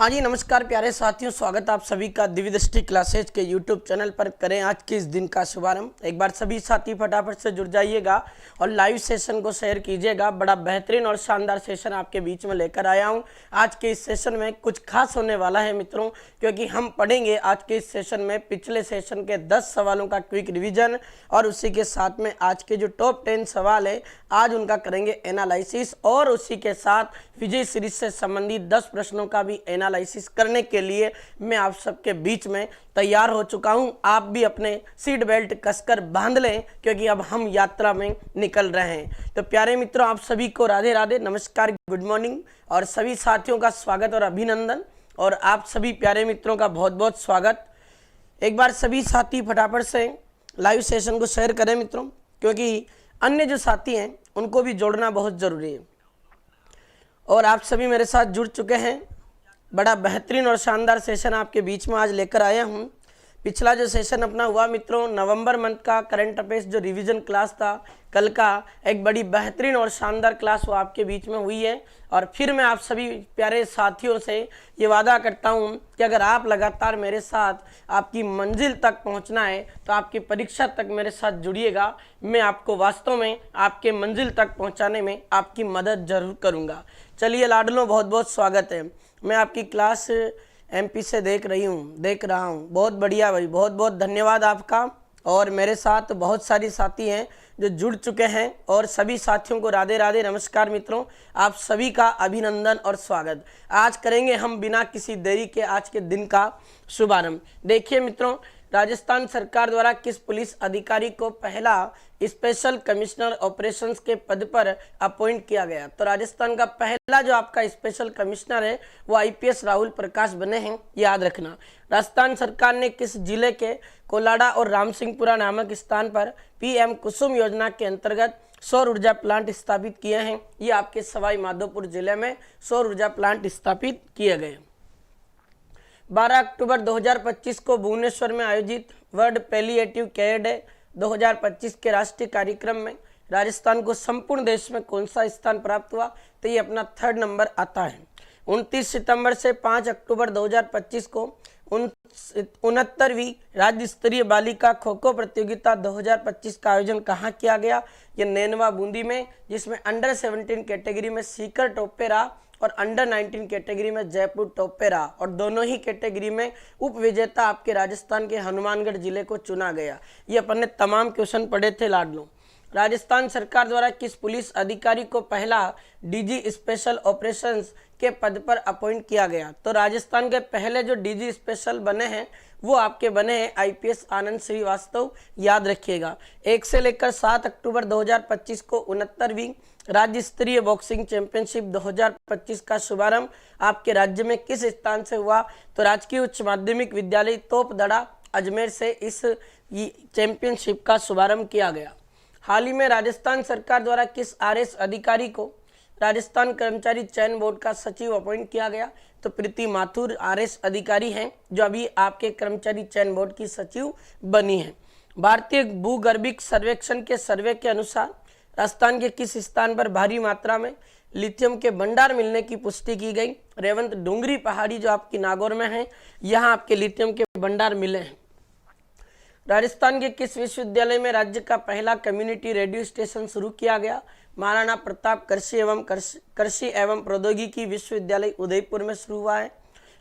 हाँ जी नमस्कार प्यारे साथियों, स्वागत आप सभी का दिव्य दृष्टि क्लासेज के यूट्यूब चैनल पर। करें आज के इस दिन का शुभारंभ। एक बार सभी साथी फटाफट से जुड़ जाइएगा और लाइव सेशन को शेयर कीजिएगा। बड़ा बेहतरीन और शानदार सेशन आपके बीच में लेकर आया हूँ। आज के इस सेशन में कुछ खास होने वाला है मित्रों, क्योंकि हम पढ़ेंगे आज के इस सेशन में पिछले सेशन के 10 सवालों का क्विक रिविजन और उसी के साथ में आज के जो टॉप 10 सवाल है आज उनका करेंगे एनालिसिस, और उसी के साथ विजय सीरीज से संबंधित 10 प्रश्नों का भी एनालिसिस करने के लिए मैं आप सबके बीच में तैयार हो चुका हूं। आप भी अपने सीट बेल्ट कसकर बांध लें, क्योंकि अब हम यात्रा में निकल रहे हैं। तो प्यारे मित्रों, आप सभी को राधे राधे, नमस्कार, गुड मॉर्निंग, और सभी साथियों का स्वागत और अभिनंदन, और आप सभी प्यारे मित्रों का बहुत बहुत स्वागत। एक बार सभी साथी फटाफट से लाइव सेशन को शेयर करें मित्रों, क्योंकि अन्य जो साथी हैं उनको भी जोड़ना बहुत ज़रूरी है। और आप सभी मेरे साथ जुड़ चुके हैं। बड़ा बेहतरीन और शानदार सेशन आपके बीच में आज लेकर आया हूं। पिछला जो सेशन अपना हुआ मित्रों, नवंबर मंथ का करंट अफेयर्स जो रिवीजन क्लास था, कल का एक बड़ी बेहतरीन और शानदार क्लास वो आपके बीच में हुई है। और फिर मैं आप सभी प्यारे साथियों से ये वादा करता हूं कि अगर आप लगातार मेरे साथ आपकी मंजिल तक पहुंचना है तो आपकी परीक्षा तक मेरे साथ जुड़िएगा। मैं आपको वास्तव में आपके मंजिल तक पहुंचाने में आपकी मदद जरूर करूंगा। चलिए लाडलों, बहुत बहुत स्वागत है। मैं आपकी क्लास एमपी से देख रहा हूँ। बहुत बढ़िया भाई, बहुत बहुत धन्यवाद आपका। और मेरे साथ बहुत सारी साथी हैं जो जुड़ चुके हैं, और सभी साथियों को राधे राधे, नमस्कार मित्रों, आप सभी का अभिनंदन और स्वागत। आज करेंगे हम बिना किसी देरी के आज के दिन का शुभारंभ। देखिए मित्रों, राजस्थान सरकार द्वारा किस पुलिस अधिकारी को पहला स्पेशल कमिश्नर ऑपरेशंस के पद पर अपॉइंट किया गया? तो राजस्थान का पहला जो आपका स्पेशल कमिश्नर है वो आईपीएस राहुल प्रकाश बने हैं, याद रखना। राजस्थान सरकार ने किस जिले के कोलाडा और रामसिंहपुरा नामक स्थान पर पीएम कुसुम योजना के अंतर्गत सौर ऊर्जा प्लांट स्थापित किए हैं? ये आपके सवाई माधोपुर जिले में सौर ऊर्जा प्लांट स्थापित किए गए। 12 अक्टूबर 2025 को भुवनेश्वर में आयोजित वर्ल्ड पैलिएटिव केयर डे 2025 के राष्ट्रीय कार्यक्रम में राजस्थान को संपूर्ण देश में कौन सा स्थान प्राप्त हुआ? तो ये अपना 3rd नंबर आता है। 29 सितंबर से 5 अक्टूबर 2025 को 69वीं राज्य स्तरीय बालिका खो खो प्रतियोगिता 2025 का आयोजन कहाँ किया गया? ये नैनवा बूंदी में, जिसमें अंडर 17 कैटेगरी में सीकर टोपेरा और अंडर 19 कैटेगरी में जयपुर टोपेरा, और दोनों ही कैटेगरी में उप विजेता आपके राजस्थान के हनुमानगढ़ जिले को चुना गया। ये अपन ने तमाम क्वेश्चन पढ़े थे लाडलो। राजस्थान सरकार द्वारा किस पुलिस अधिकारी को पहला डीजी स्पेशल ऑपरेशंस के पद पर अपॉइंट किया गया? तो राजस्थान के पहले जो डीजी स्पेशल बने हैं वो आपके बने हैं आईपीएस आनंद श्रीवास्तव, याद रखिएगा। 1 से लेकर 7 अक्टूबर 2025 को 69वीं राज्य स्तरीय बॉक्सिंग चैंपियनशिप 2025 का शुभारंभ आपके राज्य में किस स्थान से हुआ? तो राजकीय उच्च माध्यमिक विद्यालय तोपदड़ा अजमेर से इस चैंपियनशिप का शुभारंभ किया गया। हाल ही में राजस्थान सरकार द्वारा किस आरएस अधिकारी को राजस्थान कर्मचारी चयन बोर्ड का सचिव अपॉइंट किया गया? तो प्रीति माथुर आरएस अधिकारी हैं जो अभी आपके कर्मचारी चयन बोर्ड की सचिव बनी है। भारतीय भूगर्भिक सर्वेक्षण के सर्वे के अनुसार राजस्थान के किस स्थान पर भारी मात्रा में लिथियम के भंडार मिलने की पुष्टि की गई? रेवंत डूंगरी पहाड़ी जो आपकी नागौर में है, यहाँ आपके लिथियम के भंडार मिले हैं। राजस्थान के किस विश्वविद्यालय में राज्य का पहला कम्युनिटी रेडियो स्टेशन शुरू किया गया? महाराणा प्रताप कृषि एवं प्रौद्योगिकी विश्वविद्यालय उदयपुर में शुरू हुआ है।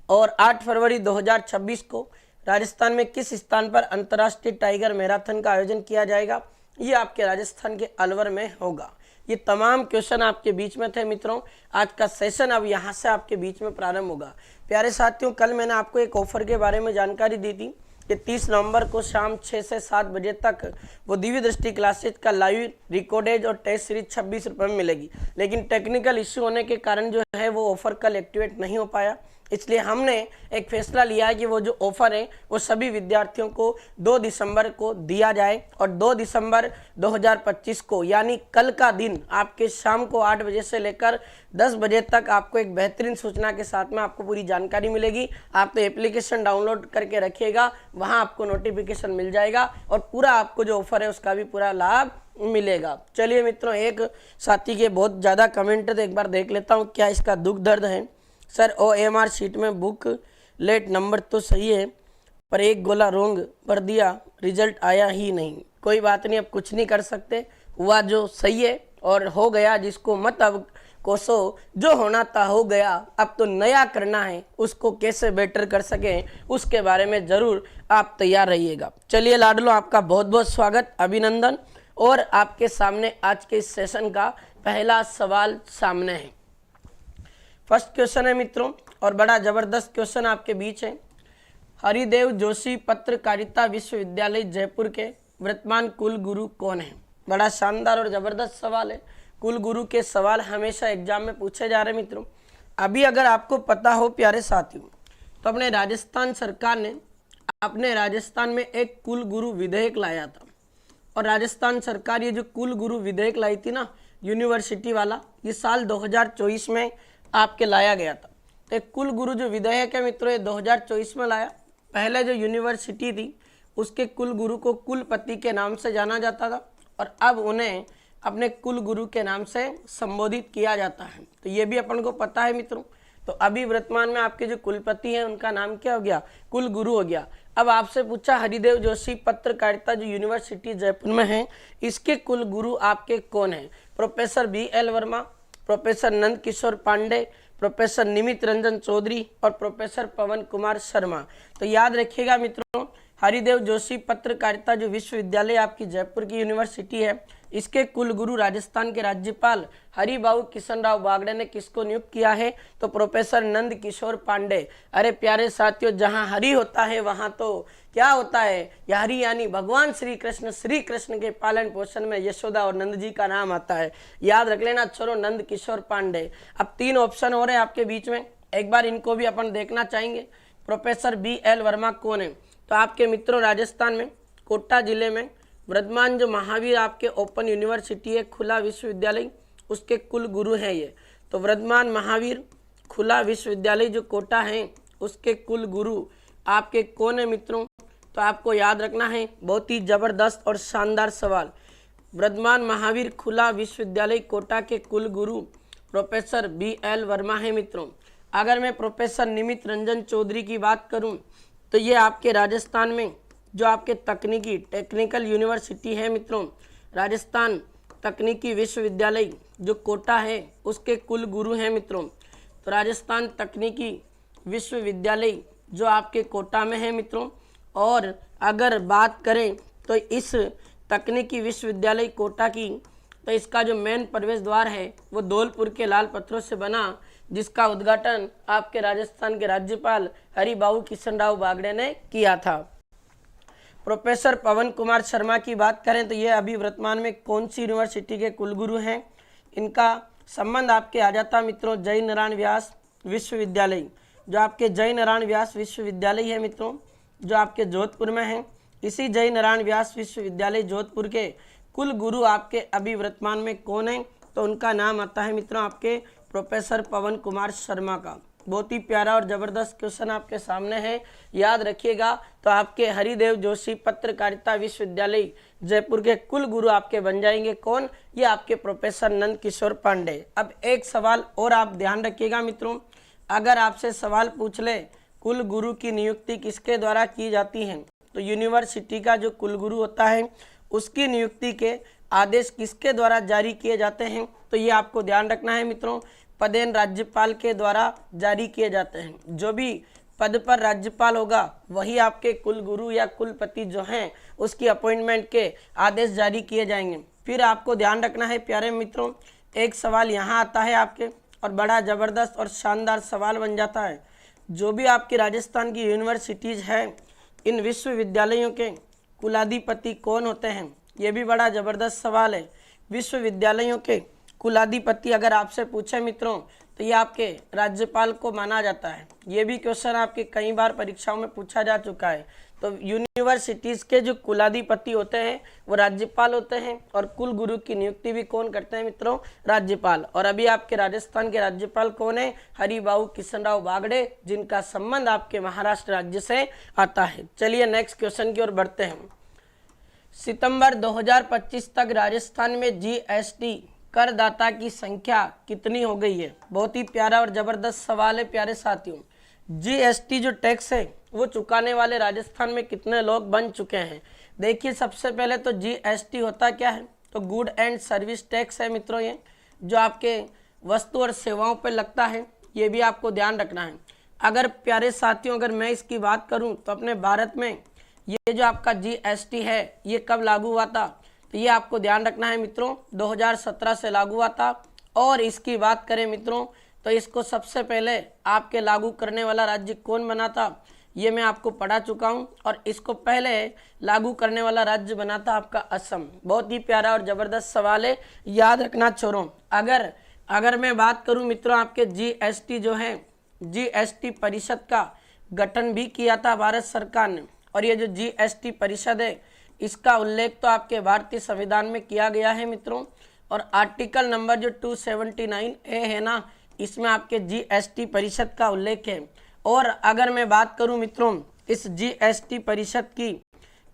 और 8 फरवरी 2026 को राजस्थान में किस स्थान पर अंतर्राष्ट्रीय टाइगर मैराथन का आयोजन किया जाएगा? ये आपके राजस्थान के अलवर में होगा। ये तमाम क्वेश्चन आपके बीच में थे मित्रों। आज का सेशन अब यहाँ से आपके बीच में प्रारंभ होगा। प्यारे साथियों, कल मैंने आपको एक ऑफर के बारे में जानकारी दी थी कि 30 नवंबर को शाम 6 से 7 बजे तक वो दिव्य दृष्टि क्लासेज का लाइव रिकॉर्डेज और टेस्ट सीरीज 26 रुपये में मिलेगी। लेकिन टेक्निकल इश्यू होने के कारण जो है वो ऑफर कल एक्टिवेट नहीं हो पाया, इसलिए हमने एक फैसला लिया है कि वो जो ऑफर है वो सभी विद्यार्थियों को 2 दिसंबर को दिया जाए। और 2 दिसंबर 2025 को यानी कल का दिन आपके शाम को 8 बजे से लेकर 10 बजे तक आपको एक बेहतरीन सूचना के साथ में आपको पूरी जानकारी मिलेगी। आप तो एप्लीकेशन डाउनलोड करके रखिएगा, वहाँ आपको नोटिफिकेशन मिल जाएगा और पूरा आपको जो ऑफर है उसका भी पूरा लाभ मिलेगा। चलिए मित्रों, एक साथी के बहुत ज़्यादा कमेंट है तो एक बार देख लेता हूँ क्या इसका दुख दर्द है। सर OMR शीट में बुक लेट नंबर तो सही है पर एक गोला रोंग भर दिया, रिजल्ट आया ही नहीं। कोई बात नहीं, अब कुछ नहीं कर सकते, हुआ जो सही है और हो गया, जिसको मत अब कोसो, जो होना था हो गया, अब तो नया करना है, उसको कैसे बेटर कर सकें उसके बारे में ज़रूर आप तैयार रहिएगा। चलिए लाडलो, आपका बहुत बहुत स्वागत, अभिनंदन। और आपके सामने आज के इस सेशन का पहला सवाल सामने है। फर्स्ट क्वेश्चन है मित्रों, और बड़ा ज़बरदस्त क्वेश्चन आपके बीच है। हरिदेव जोशी पत्रकारिता विश्वविद्यालय जयपुर के वर्तमान कुल गुरु कौन है? बड़ा शानदार और ज़बरदस्त सवाल है। कुल गुरु के सवाल हमेशा एग्जाम में पूछे जा रहे मित्रों। अभी अगर आपको पता हो प्यारे साथियों, तो अपने राजस्थान सरकार ने अपने राजस्थान में एक कुल गुरु विधेयक लाया था। और राजस्थान सरकार ये जो कुल गुरु विधेयक लाई थी ना, यूनिवर्सिटी वाला, ये साल 2024 में आपके लाया गया था। तो एक कुल गुरु जो विधेयक है मित्रों, ये 2024 में लाया। पहले जो यूनिवर्सिटी थी उसके कुल गुरु को कुलपति के नाम से जाना जाता था, और अब उन्हें अपने कुल गुरु के नाम से संबोधित किया जाता है। तो ये भी अपन को पता है मित्रों। तो अभी वर्तमान में आपके जो कुलपति हैं उनका नाम क्या हो गया? कुल गुरु हो गया। अब आपसे पूछा हरिदेव जोशी पत्रकारिता जो यूनिवर्सिटी जयपुर में है, इसके कुल गुरु आपके कौन हैं? Professor BL Verma, professor Nand Kishore Pandey, professor निमित रंजन चौधरी और प्रोफेसर पवन कुमार शर्मा। तो याद रखिएगा मित्रों, हरिदेव जोशी पत्रकारिता जो विश्वविद्यालय आपकी जयपुर की यूनिवर्सिटी है, इसके कुल गुरु राजस्थान के राज्यपाल हरिबाबू किशनराव बागड़े ने किसको नियुक्त किया है? तो प्रोफेसर नंद किशोर पांडे। अरे प्यारे साथियों, जहां हरि होता है वहां तो क्या होता है? यह हरि यानी भगवान श्री कृष्ण के पालन पोषण में यशोदा और नंद जी का नाम आता है। याद रख लेना छोरो, नंद किशोर पांडे। अब 3 ऑप्शन हो रहे हैं आपके बीच में, एक बार इनको भी अपन देखना चाहेंगे। प्रोफेसर BL वर्मा कौन है? तो आपके मित्रों राजस्थान में कोटा जिले में वर्धमान जो महावीर आपके ओपन यूनिवर्सिटी है, खुला विश्वविद्यालय, उसके कुल गुरु हैं ये। तो वर्धमान महावीर खुला विश्वविद्यालय जो कोटा है, उसके कुल गुरु आपके कौन है मित्रों? तो आपको याद रखना है, बहुत ही ज़बरदस्त और शानदार सवाल। वर्धमान महावीर खुला विश्वविद्यालय कोटा के कुल गुरु प्रोफेसर BL वर्मा है मित्रों। अगर मैं प्रोफेसर निमित रंजन चौधरी की बात करूं, तो ये आपके राजस्थान में जो आपके टेक्निकल यूनिवर्सिटी है मित्रों, राजस्थान तकनीकी विश्वविद्यालय जो कोटा है, उसके कुल गुरु हैं मित्रों। तो राजस्थान तकनीकी विश्वविद्यालय जो आपके कोटा में है मित्रों। और अगर बात करें तो इस तकनीकी विश्वविद्यालय कोटा की, तो इसका जो मेन प्रवेश द्वार है वो धौलपुर के लाल पत्थरों से बना, जिसका उद्घाटन आपके राजस्थान के राज्यपाल हरिबाबू किशनराव बागड़े ने किया था। प्रोफेसर पवन कुमार शर्मा की बात करें तो ये अभी वर्तमान में कौन सी यूनिवर्सिटी के कुलगुरु हैं? इनका संबंध आपके आ जाता मित्रों जय नारायण व्यास विश्वविद्यालय, जो आपके जय नारायण व्यास विश्वविद्यालय है मित्रों, जो आपके जोधपुर में है। इसी जय नारायण व्यास विश्वविद्यालय जोधपुर के कुल गुरु आपके अभी वर्तमान में कौन है? तो उनका नाम आता है मित्रों आपके प्रोफेसर पवन कुमार शर्मा का। बहुत ही प्यारा और ज़बरदस्त क्वेश्चन आपके सामने है, याद रखिएगा। तो आपके हरिदेव जोशी पत्रकारिता विश्वविद्यालय जयपुर के कुल गुरु आपके बन जाएंगे कौन? ये आपके प्रोफेसर नंद किशोर पांडे। अब एक सवाल और आप ध्यान रखिएगा मित्रों, अगर आपसे सवाल पूछ ले कुल गुरु की नियुक्ति किसके द्वारा की जाती है, तो यूनिवर्सिटी का जो कुलगुरु होता है उसकी नियुक्ति के आदेश किसके द्वारा जारी किए जाते हैं? तो ये आपको ध्यान रखना है मित्रों, पदेन राज्यपाल के द्वारा जारी किए जाते हैं। जो भी पद पर राज्यपाल होगा वही आपके कुलगुरु या कुलपति जो हैं उसकी अपॉइंटमेंट के आदेश जारी किए जाएंगे। फिर आपको ध्यान रखना है प्यारे मित्रों, एक सवाल यहाँ आता है आपके, और बड़ा ज़बरदस्त और शानदार सवाल बन जाता है। जो भी आपकी राजस्थान की यूनिवर्सिटीज़ हैं, इन विश्वविद्यालयों के कुलाधिपति कौन होते हैं? ये भी बड़ा ज़बरदस्त सवाल है। विश्वविद्यालयों के कुलाधिपति अगर आपसे पूछे मित्रों, तो ये आपके राज्यपाल को माना जाता है। ये भी क्वेश्चन आपके कई बार परीक्षाओं में पूछा जा चुका है। तो यूनिवर्सिटीज़ के जो कुलाधिपति होते हैं वो राज्यपाल होते हैं, और कुल गुरु की नियुक्ति भी कौन करते हैं मित्रों? राज्यपाल। और अभी आपके राजस्थान के राज्यपाल कौन है? हरिबाबू किशनराव बागड़े, जिनका संबंध आपके महाराष्ट्र राज्य से आता है। चलिए नेक्स्ट क्वेश्चन की ओर बढ़ते हैं। सितंबर 2025 तक राजस्थान में GST करदाता की संख्या कितनी हो गई है? बहुत ही प्यारा और जबरदस्त सवाल है प्यारे साथियों। जीएसटी जो टैक्स है वो चुकाने वाले राजस्थान में कितने लोग बन चुके हैं? देखिए, सबसे पहले तो जीएसटी होता क्या है? तो गुड एंड सर्विस टैक्स है मित्रों, ये जो आपके वस्तु और सेवाओं पर लगता है, ये भी आपको ध्यान रखना है। अगर प्यारे साथियों, अगर मैं इसकी बात करूं तो अपने भारत में ये जो आपका जीएसटी है ये कब लागू हुआ था? तो ये आपको ध्यान रखना है मित्रों, 2017 से लागू हुआ था। और इसकी बात करें मित्रों तो इसको सबसे पहले आपके लागू करने वाला राज्य कौन बना था, ये मैं आपको पढ़ा चुका हूँ। और इसको पहले लागू करने वाला राज्य बना था आपका असम। बहुत ही प्यारा और जबरदस्त सवाल है, याद रखना छोरों। अगर मैं बात करूँ मित्रों, आपके जीएसटी जो है, जीएसटी परिषद का गठन भी किया था भारत सरकार ने। और ये जो जीएसटी परिषद है इसका उल्लेख तो आपके भारतीय संविधान में किया गया है मित्रों। और आर्टिकल नंबर जो 279 है ना, इसमें आपके जीएसटी परिषद का उल्लेख है। और अगर मैं बात करूं मित्रों इस जीएसटी परिषद की,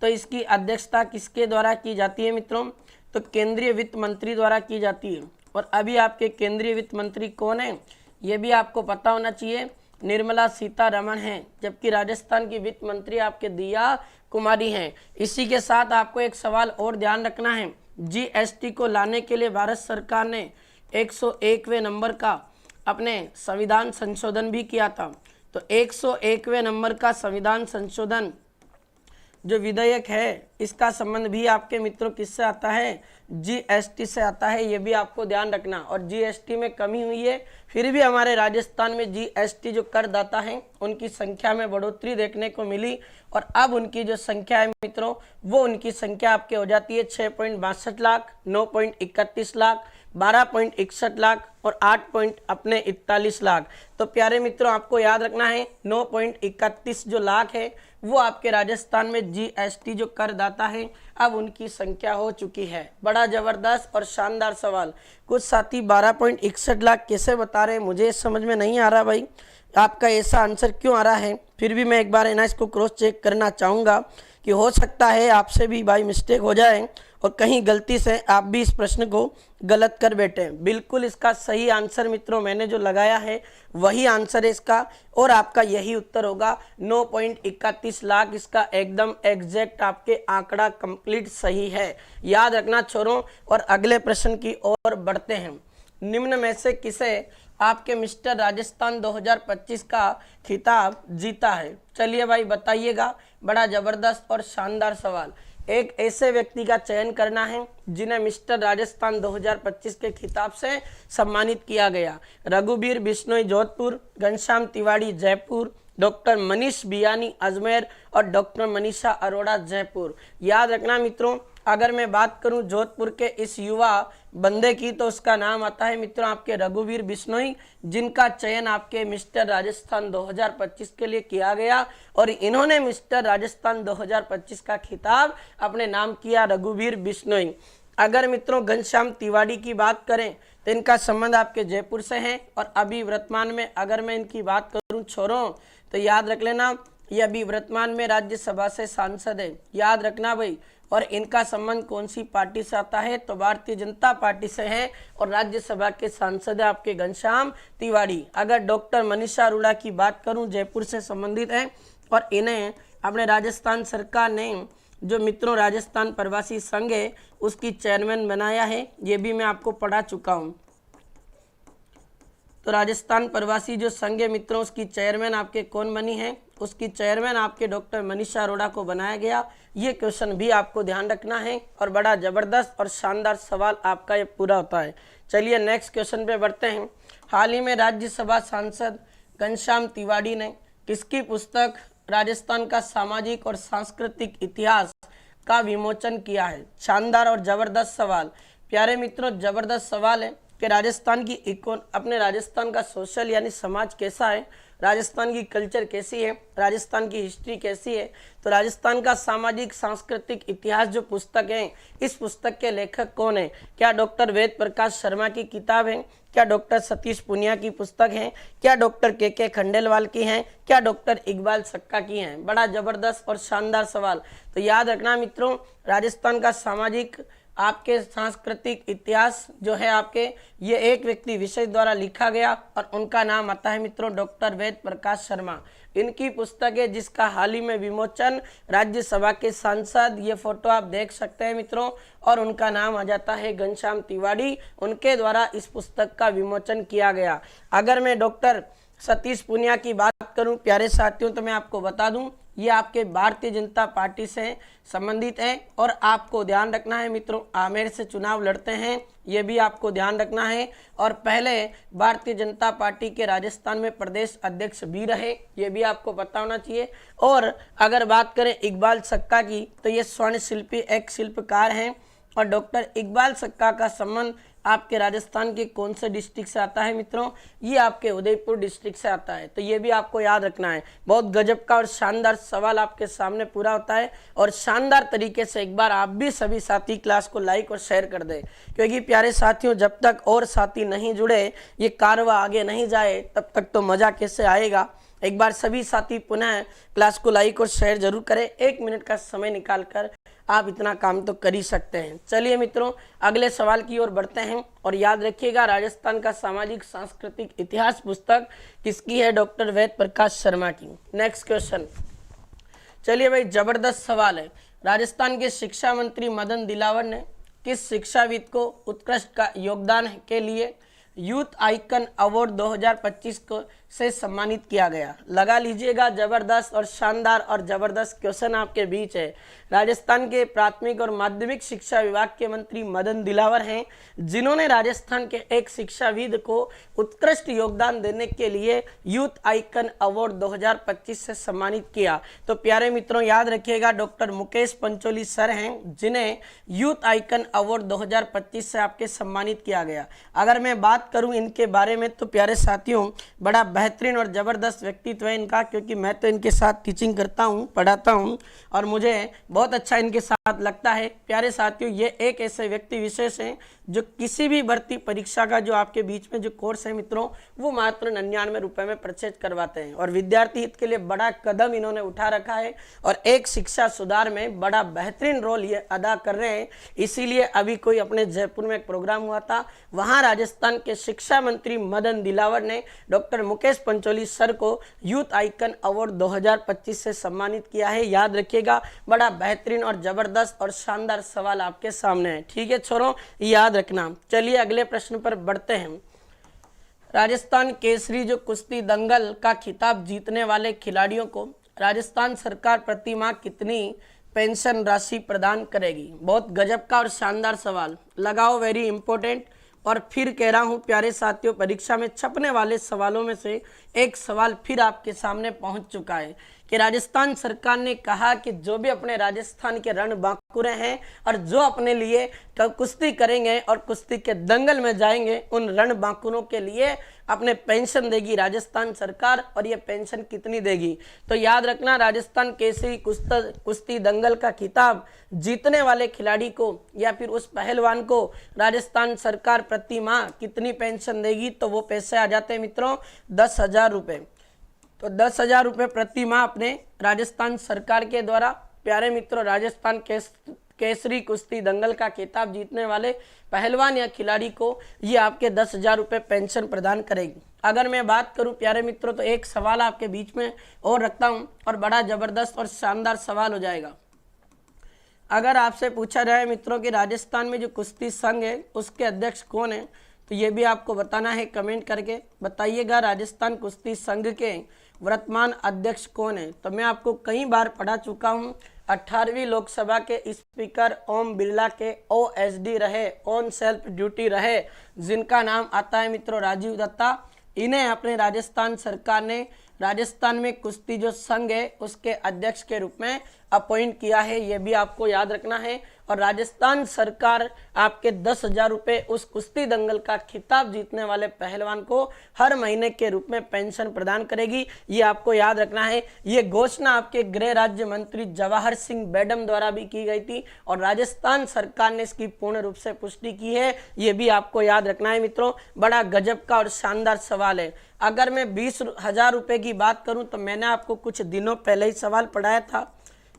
तो इसकी अध्यक्षता किसके द्वारा की जाती है मित्रों? तो केंद्रीय वित्त मंत्री द्वारा की जाती है। और अभी आपके केंद्रीय वित्त मंत्री कौन है, ये भी आपको पता होना चाहिए, निर्मला सीतारमण हैं। जबकि राजस्थान की वित्त मंत्री आपके दिया कुमारी हैं। इसी के साथ आपको एक सवाल और ध्यान रखना है, जीएसटी को लाने के लिए भारत सरकार ने 101वें नंबर का अपने संविधान संशोधन भी किया था। तो 101वें नंबर का संविधान संशोधन जो विधेयक है, इसका संबंध भी आपके मित्रों किससे आता है? जीएसटी से आता है। ये भी आपको ध्यान रखना। और जीएसटी में कमी हुई है, फिर भी हमारे राजस्थान में जीएसटी जो करदाता हैं उनकी संख्या में बढ़ोतरी देखने को मिली। और अब उनकी जो संख्या है मित्रों, वो उनकी संख्या आपके हो जाती है 6.62 लाख, 9.31 लाख, 12.61 लाख और 8.41 लाख। तो प्यारे मित्रों, आपको याद रखना है 9.31 जो लाख है वो आपके राजस्थान में जीएसटी जो करदाता है अब उनकी संख्या हो चुकी है। बड़ा जबरदस्त और शानदार सवाल। कुछ साथी 12.61 लाख कैसे बता रहे हैं, मुझे समझ में नहीं आ रहा भाई, आपका ऐसा आंसर क्यों आ रहा है। फिर भी मैं एक बार ना इसको क्रॉस चेक करना चाहूँगा कि हो सकता है आपसे भी भाई मिस्टेक हो जाए और कहीं गलती से आप भी इस प्रश्न को गलत कर बैठे। बिल्कुल इसका सही आंसर मित्रों मैंने जो लगाया है वही आंसर है इसका, और आपका यही उत्तर होगा 9.31 लाख। इसका एकदम एग्जैक्ट आपके आंकड़ा कंप्लीट सही है, याद रखना छोरों। और अगले प्रश्न की ओर बढ़ते हैं। निम्न में से किसे आपके मिस्टर राजस्थान 2025 का खिताब जीता है? चलिए भाई बताइएगा। बड़ा जबरदस्त और शानदार सवाल। एक ऐसे व्यक्ति का चयन करना है जिन्हें मिस्टर राजस्थान 2025 के खिताब से सम्मानित किया गया। रघुवीर बिश्नोई जोधपुर, घनश्याम तिवाड़ी जयपुर, डॉक्टर मनीष बियानी अजमेर और डॉक्टर मनीषा अरोड़ा जयपुर। याद रखना मित्रों, अगर मैं बात करूं जोधपुर के इस युवा बंदे की तो उसका नाम आता है मित्रों आपके रघुवीर बिश्नोई, जिनका चयन आपके मिस्टर राजस्थान 2025 के लिए किया गया। और इन्होंने मिस्टर राजस्थान 2025 का खिताब अपने नाम किया, रघुवीर बिश्नोई। अगर मित्रों घनश्याम तिवाड़ी की बात करें तो इनका संबंध आपके जयपुर से है। और अभी वर्तमान में अगर मैं इनकी बात करूं छोरों तो याद रख लेना, ये अभी वर्तमान में राज्यसभा से सांसद है, याद रखना भाई। और इनका संबंध कौन सी पार्टी से आता है? तो भारतीय जनता पार्टी से है और राज्यसभा के सांसद है आपके घनश्याम तिवाड़ी। अगर डॉक्टर मनीषा अरोड़ा की बात करूं, जयपुर से संबंधित है और इन्हें अपने राजस्थान सरकार ने जो मित्रों राजस्थान प्रवासी संघ है उसकी चेयरमैन बनाया है, ये भी मैं आपको पढ़ा चुका हूँ। तो राजस्थान प्रवासी जो संघ है मित्रों उसकी चेयरमैन आपके कौन बनी है? उसकी चेयरमैन आपके डॉक्टर मनीषा अरोड़ा को बनाया गया। ये क्वेश्चन भी आपको ध्यान रखना है और बड़ा जबरदस्त और शानदार सवाल आपका ये पूरा होता है। चलिए नेक्स्ट क्वेश्चन पे बढ़ते हैं। हाल ही में राज्यसभा सांसद घनश्याम तिवाड़ी ने किसकी पुस्तक राजस्थान का सामाजिक और सांस्कृतिक इतिहास का विमोचन किया है? शानदार और जबरदस्त सवाल। प्यारे मित्रों जबरदस्त सवाल है कि राजस्थान की अपने राजस्थान का सोशल यानी समाज कैसा है, राजस्थान की कल्चर कैसी है, राजस्थान की हिस्ट्री कैसी है। तो राजस्थान का सामाजिक सांस्कृतिक इतिहास जो पुस्तक है, इस पुस्तक के लेखक कौन है? क्या डॉक्टर वेद प्रकाश शर्मा की किताब है? क्या डॉक्टर सतीश पुनिया की पुस्तक है? क्या डॉक्टर के खंडेलवाल की है? क्या डॉक्टर इकबाल सक्का की हैं? बड़ा जबरदस्त और शानदार सवाल। तो याद रखना मित्रों, राजस्थान का सामाजिक आपके सांस्कृतिक इतिहास जो है आपके, ये एक व्यक्ति विशेष द्वारा लिखा गया और उनका नाम आता है मित्रों डॉक्टर वेद प्रकाश शर्मा। इनकी पुस्तक है जिसका हाल ही में विमोचन राज्यसभा के सांसद, ये फोटो आप देख सकते हैं मित्रों, और उनका नाम आ जाता है घनश्याम तिवारी। उनके द्वारा इस पुस्तक का विमोचन किया गया। अगर मैं डॉक्टर सतीश पूनिया की बात करूं प्यारे साथियों, तो मैं आपको बता दूं ये आपके भारतीय जनता पार्टी से संबंधित है। और आपको ध्यान रखना है मित्रों, आमेर से चुनाव लड़ते हैं, ये भी आपको ध्यान रखना है। और पहले भारतीय जनता पार्टी के राजस्थान में प्रदेश अध्यक्ष भी रहे, ये भी आपको पता होना चाहिए। और अगर बात करें इकबाल सक्का की, तो ये स्वर्ण शिल्पी एक शिल्पकार हैं। और डॉक्टर इकबाल सक्का का संबंध आपके राजस्थान के कौन से डिस्ट्रिक्ट से आता है मित्रों, ये आपके उदयपुर डिस्ट्रिक्ट से आता है। तो ये भी आपको याद रखना है। बहुत गजब का और शानदार सवाल आपके सामने पूरा होता है। और शानदार तरीके से एक बार आप भी सभी साथी क्लास को लाइक और शेयर कर दें, क्योंकि प्यारे साथियों जब तक और साथी नहीं जुड़े, ये कारवा आगे नहीं जाए, तब तक तो मजा कैसे आएगा। एक बार सभी साथी पुनः क्लास को लाइक और शेयर जरूर करें। 1 मिनट का समय निकालकर आप इतना काम तो कर ही सकते हैं। चलिए मित्रों अगले सवाल की ओर बढ़ते हैं। और याद रखिएगा राजस्थान का सामाजिक सांस्कृतिक इतिहास पुस्तक किसकी है, डॉक्टर वेद प्रकाश शर्मा की। नेक्स्ट क्वेश्चन, चलिए भाई जबरदस्त सवाल है। राजस्थान के शिक्षा मंत्री मदन दिलावर ने किस शिक्षाविद को उत्कृष्ट का योगदान के लिए यूथ आइकन अवार्ड 2025 को से सम्मानित किया गया। लगा लीजिएगा, जबरदस्त और शानदार और जबरदस्त क्वेश्चन आपके बीच है। राजस्थान के प्राथमिक और माध्यमिक शिक्षा विभाग के मंत्री मदन दिलावर हैं, जिन्होंने राजस्थान के एक शिक्षाविद को उत्कृष्ट योगदान देने के लिए यूथ आइकन अवार्ड 2025 से सम्मानित किया। तो प्यारे मित्रों याद रखिएगा डॉक्टर मुकेश पंचोली सर हैं, जिन्हें यूथ आइकन अवार्ड 2025 से आपके सम्मानित किया गया। अगर मैं बात करूं इनके बारे में, तो प्यारे साथियों बड़ा बेहतरीन और ज़बरदस्त व्यक्तित्व है इनका, क्योंकि मैं तो इनके साथ टीचिंग करता हूं, पढ़ाता हूं, और मुझे बहुत अच्छा इनके साथ लगता है। प्यारे साथियों ये एक ऐसे व्यक्ति विशेष हैं जो किसी भी भर्ती परीक्षा का जो आपके बीच में जो कोर्स है मित्रों, वो मात्र 99 रुपए में परचेज करवाते हैं। और विद्यार्थी हित के लिए बड़ा कदम इन्होंने उठा रखा है और एक शिक्षा सुधार में बड़ा बेहतरीन रोल ये अदा कर रहे हैं। इसीलिए अभी कोई अपने जयपुर में एक प्रोग्राम हुआ था, वहाँ राजस्थान के शिक्षा मंत्री मदन दिलावर ने डॉक्टर मुकेश पंचोली सर को यूथ आइकन अवार्ड 2025 से सम्मानित किया है। याद रखिएगा, बड़ा बेहतरीन और जबरदस्त और शानदार सवाल आपके सामने है। ठीक है छोरों, याद रखना। चलिए अगले प्रश्न पर बढ़ते हैं। राजस्थान केसरी जो कुश्ती दंगल का खिताब जीतने वाले खिलाड़ियों को राजस्थान सरकार प्रति माह कितनी पेंशन राशि प्रदान करेगी? बहुत गजब का और शानदार सवाल, लगाओ वेरी इंपॉर्टेंट। और फिर कह रहा हूं प्यारे साथियों, परीक्षा में छपने वाले सवालों में से एक सवाल फिर आपके सामने पहुंच चुका है कि राजस्थान सरकार ने कहा कि जो भी अपने राजस्थान के रणबांकुरे हैं और जो अपने लिए कुश्ती करेंगे और कुश्ती के दंगल में जाएंगे, उन रणबांकुरों के लिए अपने पेंशन देगी राजस्थान सरकार। और ये पेंशन कितनी देगी? तो याद रखना, राजस्थान केसरी कुश्ती दंगल का खिताब जीतने वाले खिलाड़ी को या फिर उस पहलवान को राजस्थान सरकार प्रति माह कितनी पेंशन देगी? तो वो पैसे आ जाते हैं मित्रों 10,000 रुपये। तो 10,000 रुपये प्रति माह अपने राजस्थान सरकार के द्वारा प्यारे मित्रों राजस्थान केसरी कुश्ती दंगल का खिताब जीतने वाले पहलवान या खिलाड़ी को ये आपके 10,000 रुपये पेंशन प्रदान करेगी। अगर मैं बात करूं प्यारे मित्रों, तो एक सवाल आपके बीच में और रखता हूं और बड़ा जबरदस्त और शानदार सवाल हो जाएगा। अगर आपसे पूछा जाए मित्रों कि राजस्थान में जो कुश्ती संघ है उसके अध्यक्ष कौन है, तो ये भी आपको बताना है, कमेंट करके बताइएगा राजस्थान कुश्ती संघ के वर्तमान अध्यक्ष कौन है। तो मैं आपको कई बार पढ़ा चुका हूँ, 18वीं लोकसभा के स्पीकर ओम बिरला के OSD रहे, ऑन सेल्फ ड्यूटी रहे, जिनका नाम आता है मित्रों राजीव दत्ता। इन्हें अपने राजस्थान सरकार ने राजस्थान में कुश्ती जो संघ है उसके अध्यक्ष के रूप में अपॉइंट किया है, ये भी आपको याद रखना है। और राजस्थान सरकार आपके 10,000 रुपये उस कुश्ती दंगल का खिताब जीतने वाले पहलवान को हर महीने के रूप में पेंशन प्रदान करेगी, ये आपको याद रखना है। ये घोषणा आपके गृह राज्य मंत्री जवाहर सिंह बेडम द्वारा भी की गई थी और राजस्थान सरकार ने इसकी पूर्ण रूप से पुष्टि की है, ये भी आपको याद रखना है मित्रों। बड़ा गजब का और शानदार सवाल है। अगर मैं 20,000 रुपये की बात करूं, तो मैंने आपको कुछ दिनों पहले ही सवाल पढ़ाया था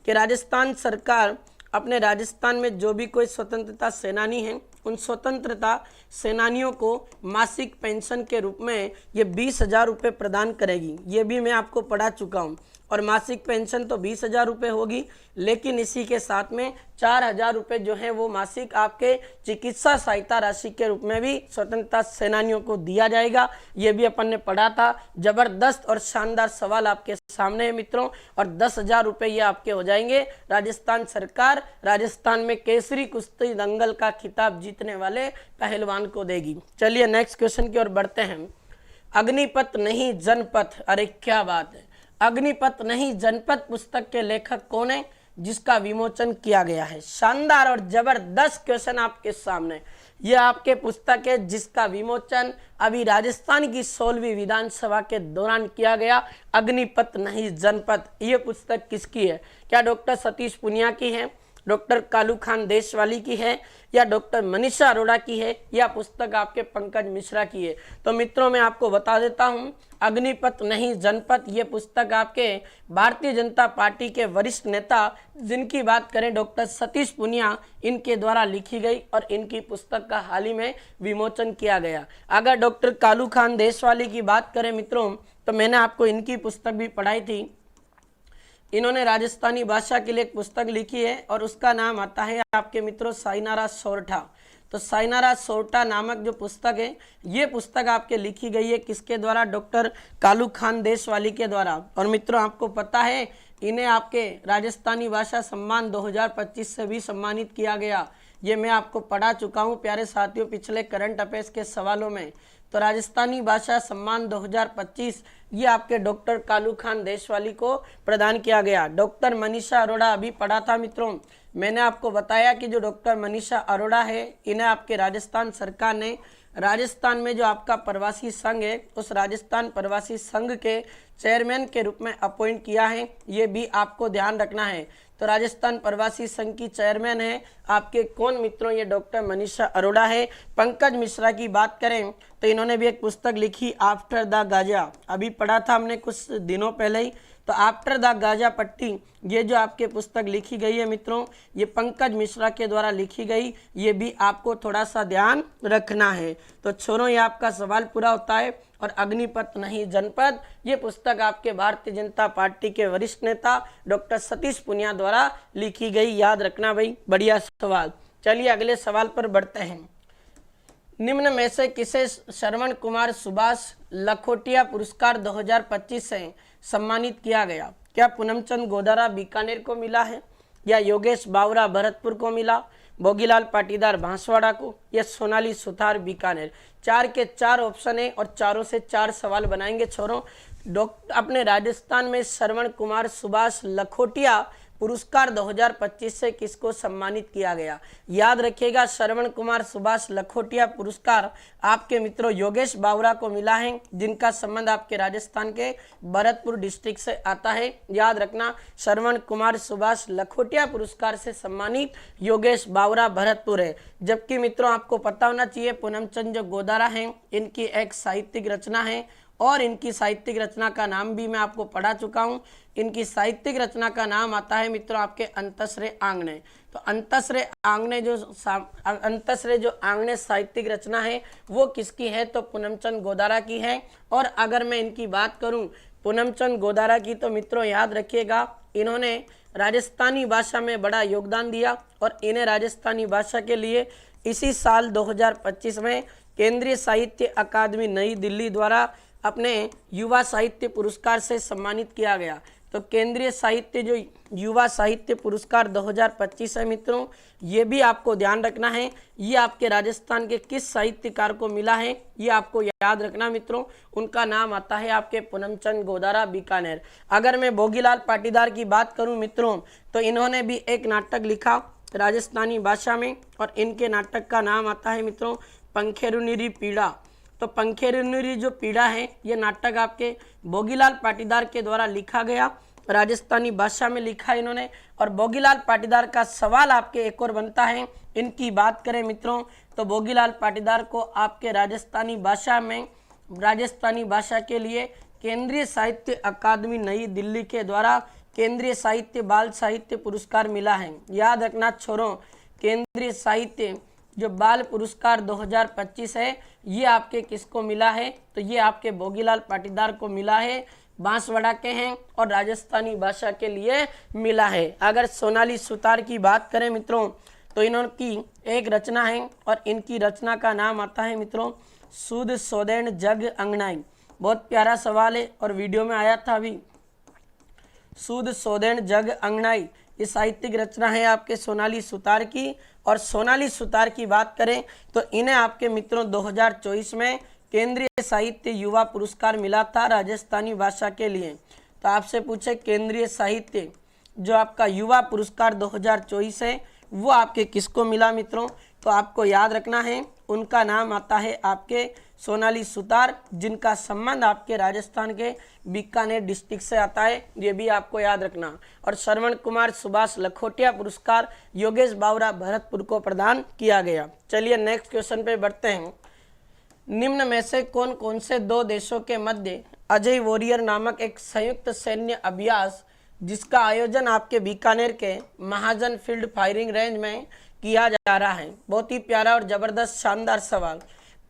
कि राजस्थान सरकार अपने राजस्थान में जो भी कोई स्वतंत्रता सेनानी हैं उन स्वतंत्रता सेनानियों को मासिक पेंशन के रूप में ये 20,000 रुपये प्रदान करेगी। ये भी मैं आपको पढ़ा चुका हूँ। और मासिक पेंशन तो 20,000 रुपये होगी, लेकिन इसी के साथ में 4,000 रुपये जो है वो मासिक आपके चिकित्सा सहायता राशि के रूप में भी स्वतंत्रता सेनानियों को दिया जाएगा। ये भी अपन ने पढ़ा था। जबरदस्त और शानदार सवाल आपके सामने है मित्रों। और 10,000 रुपये ये आपके हो जाएंगे। राजस्थान सरकार राजस्थान में केसरी कुश्ती दंगल का खिताब जीतने वाले पहलवान को देगी। चलिए नेक्स्ट क्वेश्चन की ओर बढ़ते हैं। अग्निपथ नहीं जनपथ, अरे क्या बात है। अग्निपथ नहीं जनपथ पुस्तक के लेखक कौन है जिसका विमोचन किया गया है? शानदार और जबरदस्त क्वेश्चन आपके सामने। यह आपके पुस्तक है जिसका विमोचन अभी राजस्थान की 16वीं विधानसभा के दौरान किया गया। अग्निपथ नहीं जनपथ, ये पुस्तक किसकी है? क्या डॉक्टर सतीश पुनिया की है, डॉक्टर कालू खान देशवाली की है, या डॉक्टर मनीषा अरोड़ा की है, या पुस्तक आपके पंकज मिश्रा की है? तो मित्रों मैं आपको बता देता हूं, अग्निपथ नहीं जनपथ ये पुस्तक आपके भारतीय जनता पार्टी के वरिष्ठ नेता जिनकी बात करें डॉक्टर सतीश पुनिया, इनके द्वारा लिखी गई और इनकी पुस्तक का हाल ही में विमोचन किया गया। अगर डॉक्टर कालू खान देशवाली की बात करें मित्रों तो मैंने आपको इनकी पुस्तक भी पढ़ाई थी। इन्होंने राजस्थानी भाषा के लिए एक पुस्तक लिखी है और उसका नाम आता है आपके मित्रों साइनारा सोरठा। तो साइनारा सोरठा नामक जो पुस्तक है ये पुस्तक आपके लिखी गई है किसके द्वारा? डॉक्टर कालू खान देशवाली के द्वारा। और मित्रों आपको पता है इन्हें आपके राजस्थानी भाषा सम्मान 2025 से भी सम्मानित किया गया। ये मैं आपको पढ़ा चुका हूँ प्यारे साथियों पिछले करंट अफेयर्स के सवालों में। तो राजस्थानी भाषा सम्मान 2025 ये आपके डॉक्टर कालू खान देशवाली को प्रदान किया गया। डॉक्टर मनीषा अरोड़ा अभी पढ़ा था मित्रों, मैंने आपको बताया कि जो डॉक्टर मनीषा अरोड़ा है इन्हें आपके राजस्थान सरकार ने राजस्थान में जो आपका प्रवासी संघ है उस राजस्थान प्रवासी संघ के चेयरमैन के रूप में अपॉइंट किया है। ये भी आपको ध्यान रखना है। तो राजस्थान प्रवासी संघ की चेयरमैन है आपके कौन मित्रों? ये डॉक्टर मनीषा अरोड़ा है। पंकज मिश्रा की बात करें तो इन्होंने भी एक पुस्तक लिखी आफ्टर द गाजा, अभी पढ़ा था हमने कुछ दिनों पहले ही। तो आफ्टर द गाजा पट्टी ये जो आपके पुस्तक लिखी गई है मित्रों ये पंकज मिश्रा के द्वारा लिखी गई, ये भी आपको थोड़ा सा ध्यान रखना है। तो छोरों ये आपका सवाल पूरा होता है। और अग्निपथ नहीं जनपद ये पुस्तक आपके भारतीय जनता पार्टी के वरिष्ठ नेता डॉक्टर सतीश पुनिया द्वारा लिखी गई, याद रखना भाई, बढ़िया सवाल। चलिए अगले सवाल पर बढ़ते हैं। निम्न में से किसे श्रवण कुमार सुभाष लखोटिया पुरस्कार 2025 से सम्मानित किया गया? क्या पूनमचंद गोदारा बीकानेर को मिला है, या योगेश बावरा भरतपुर को मिला, भोगीलाल पाटीदार बांसवाड़ा को, या सोनाली सुथार बीकानेर? 4 के 4 ऑप्शन है और चारों से 4 सवाल बनाएंगे छोरों। अपने राजस्थान में श्रवण कुमार सुभाष लखोटिया पुरस्कार 2025 से किसको सम्मानित किया गया? याद रखिएगा श्रवण कुमार सुभाष लखोटिया पुरस्कार आपके मित्रों योगेश बावरा को मिला है जिनका संबंध आपके राजस्थान के भरतपुर डिस्ट्रिक्ट से आता है। याद रखना श्रवण कुमार सुभाष लखोटिया पुरस्कार से सम्मानित योगेश बावरा भरतपुर है। जबकि मित्रों आपको पता होना चाहिए पूनमचंद जो गोदारा हैं इनकी एक साहित्यिक रचना है और इनकी साहित्यिक रचना का नाम भी मैं आपको पढ़ा चुका हूं। इनकी साहित्यिक रचना का नाम आता है मित्रों आपके अंतसरे आंगने। तो अंतसरे जो आंगने साहित्यिक रचना है वो किसकी है? तो पूनमचंद गोदारा की है। और अगर मैं इनकी बात करूं पूनमचंद गोदारा की तो मित्रों याद रखिएगा इन्होंने राजस्थानी भाषा में बड़ा योगदान दिया और इन्हें राजस्थानी भाषा के लिए इसी साल 2025 में केंद्रीय साहित्य अकादमी नई दिल्ली द्वारा अपने युवा साहित्य पुरस्कार से सम्मानित किया गया। तो केंद्रीय साहित्य जो युवा साहित्य पुरस्कार 2025 है मित्रों ये भी आपको ध्यान रखना है। ये आपके राजस्थान के किस साहित्यकार को मिला है ये आपको याद रखना मित्रों। उनका नाम आता है आपके पूनमचंद गोदारा बीकानेर। अगर मैं भोगीलाल पाटीदार की बात करूं मित्रों तो इन्होंने भी एक नाटक लिखा राजस्थानी भाषा में और इनके नाटक का नाम आता है मित्रों पंखेरुनिरी पीड़ा। तो पंखेरुनिरी जो पीड़ा है ये नाटक आपके भोगीलाल पाटीदार के द्वारा लिखा गया, राजस्थानी भाषा में लिखा है इन्होंने। और भोगीलाल पाटीदार का सवाल आपके एक और बनता है, इनकी बात करें मित्रों तो भोगीलाल पाटीदार को आपके राजस्थानी भाषा के लिए केंद्रीय साहित्य अकादमी नई दिल्ली के द्वारा केंद्रीय साहित्य बाल साहित्य पुरस्कार मिला है। याद रखना छोरों, केंद्रीय साहित्य जो बाल पुरस्कार 2025 है ये आपके किसको मिला है, तो ये आपके भोगीलाल पाटीदार को मिला है, बांसवाड़ा के हैं और राजस्थानी भाषा के लिए मिला है। अगर सोनाली सुतार की बात करें मित्रों तो इनकी एक रचना है और इनकी रचना का नाम आता है मित्रों सूद सोदेन जग अंगनाई। बहुत प्यारा सवाल है और वीडियो में आया था अभी। सूद सोदेन जग अंगनाई ये साहित्यिक रचना है आपके सोनाली सुतार की। और सोनाली सुतार की बात करें तो इन्हें आपके मित्रों 2024 में केंद्रीय साहित्य युवा पुरस्कार मिला था राजस्थानी भाषा के लिए। तो आपसे पूछे केंद्रीय साहित्य जो आपका युवा पुरस्कार 2024 है वो आपके किसको मिला मित्रों, तो आपको याद रखना है उनका नाम आता है आपके सोनाली सुतार, जिनका संबंध आपके राजस्थान के बीकानेर डिस्ट्रिक्ट से आता है, ये भी आपको याद रखना। और श्रवण कुमार सुभाष लखोटिया पुरस्कार योगेश बावरा भरतपुर को प्रदान किया गया। चलिए नेक्स्ट क्वेश्चन पे बढ़ते हैं। निम्न में से कौन कौन से दो देशों के मध्य अजय वॉरियर नामक एक संयुक्त सैन्य अभ्यास जिसका आयोजन आपके बीकानेर के महाजन फील्ड फायरिंग रेंज में किया जा रहा है। बहुत ही प्यारा और जबरदस्त शानदार सवाल।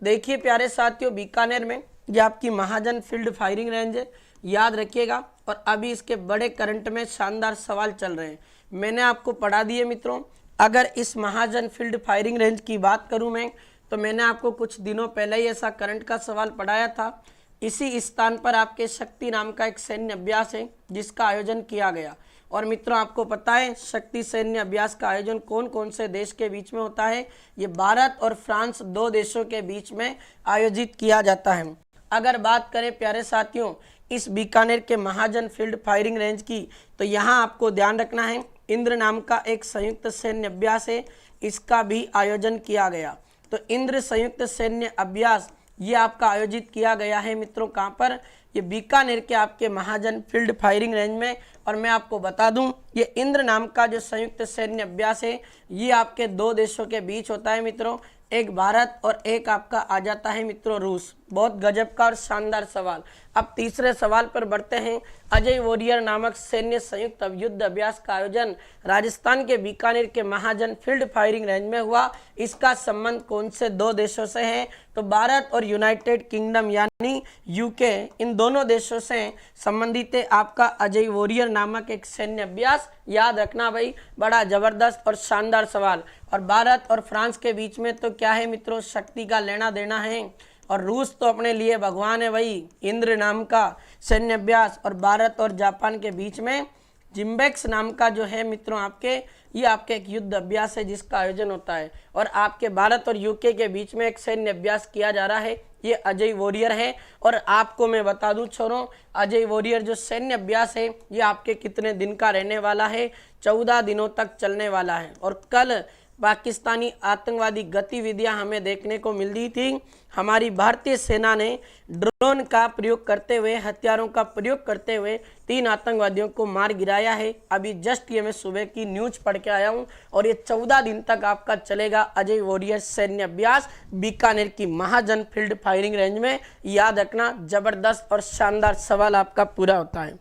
देखिए प्यारे साथियों, बीकानेर में ये आपकी महाजन फील्ड फायरिंग रेंज है, याद रखिएगा। और अभी इसके बड़े करंट में शानदार सवाल चल रहे हैं, मैंने आपको पढ़ा दिए मित्रों। अगर इस महाजन फील्ड फायरिंग रेंज की बात करूं मैं तो मैंने आपको कुछ दिनों पहले ही ऐसा करंट का सवाल पढ़ाया था। इसी स्थान पर आपके शक्ति नाम का एक सैन्य अभ्यास है जिसका आयोजन किया गया। और मित्रों आपको पता है शक्ति सैन्य अभ्यास का आयोजन कौन कौन से देश के बीच में होता है, ये भारत और फ्रांस दो देशों के बीच में आयोजित किया जाता है। अगर बात करें प्यारे साथियों इस बीकानेर के महाजन फील्ड फायरिंग रेंज की, तो यहाँ आपको ध्यान रखना है इंद्र नाम का एक संयुक्त सैन्य अभ्यास है, इसका भी आयोजन किया गया। तो इंद्र संयुक्त सैन्य अभ्यास ये आपका आयोजित किया गया है मित्रों कहाँ पर, ये बीकानेर के आपके महाजन फील्ड फायरिंग रेंज में। और मैं आपको बता दूं ये इंद्र नाम का जो संयुक्त सैन्य अभ्यास है ये आपके दो देशों के बीच होता है मित्रों, एक भारत और एक आपका आ जाता है मित्रों रूस। बहुत गजब का और शानदार सवाल। अब तीसरे सवाल पर बढ़ते हैं। अजय वॉरियर नामक सैन्य संयुक्त युद्ध अभ्यास का आयोजन राजस्थान के बीकानेर के महाजन फील्ड फायरिंग रेंज में हुआ, इसका संबंध कौन से दो देशों से है, तो भारत और यूनाइटेड किंगडम यानी यूके, इन दोनों देशों से संबंधित है आपका अजय वॉरियर नामक एक सैन्य अभ्यास। याद रखना भाई, बड़ा जबरदस्त और शानदार सवाल। और भारत और फ्रांस के बीच में तो क्या है मित्रों, शक्ति का लेना देना है। और रूस तो अपने लिए भगवान है भाई, इंद्र नाम का सैन्य अभ्यास। और भारत और जापान के बीच में जिम्बेक्स नाम का जो है मित्रों आपके ये आपके एक युद्ध अभ्यास है जिसका आयोजन होता है। और आपके भारत और यूके के बीच में एक सैन्य अभ्यास किया जा रहा है, ये अजय वॉरियर है। और आपको मैं बता दूं छोरों, अजय वॉरियर जो सैन्य अभ्यास है ये आपके कितने दिन का रहने वाला है, 14 दिनों तक चलने वाला है। और कल पाकिस्तानी आतंकवादी गतिविधियां हमें देखने को मिल रही थी। हमारी भारतीय सेना ने ड्रोन का प्रयोग करते हुए, हथियारों का प्रयोग करते हुए 3 आतंकवादियों को मार गिराया है। अभी जस्ट ये मैं सुबह की न्यूज पढ़ के आया हूं। और ये 14 दिन तक आपका चलेगा अजय वॉरियर सैन्य अभ्यास बीकानेर की महाजन फील्ड फायरिंग रेंज में। याद रखना, जबरदस्त और शानदार सवाल आपका पूरा होता है।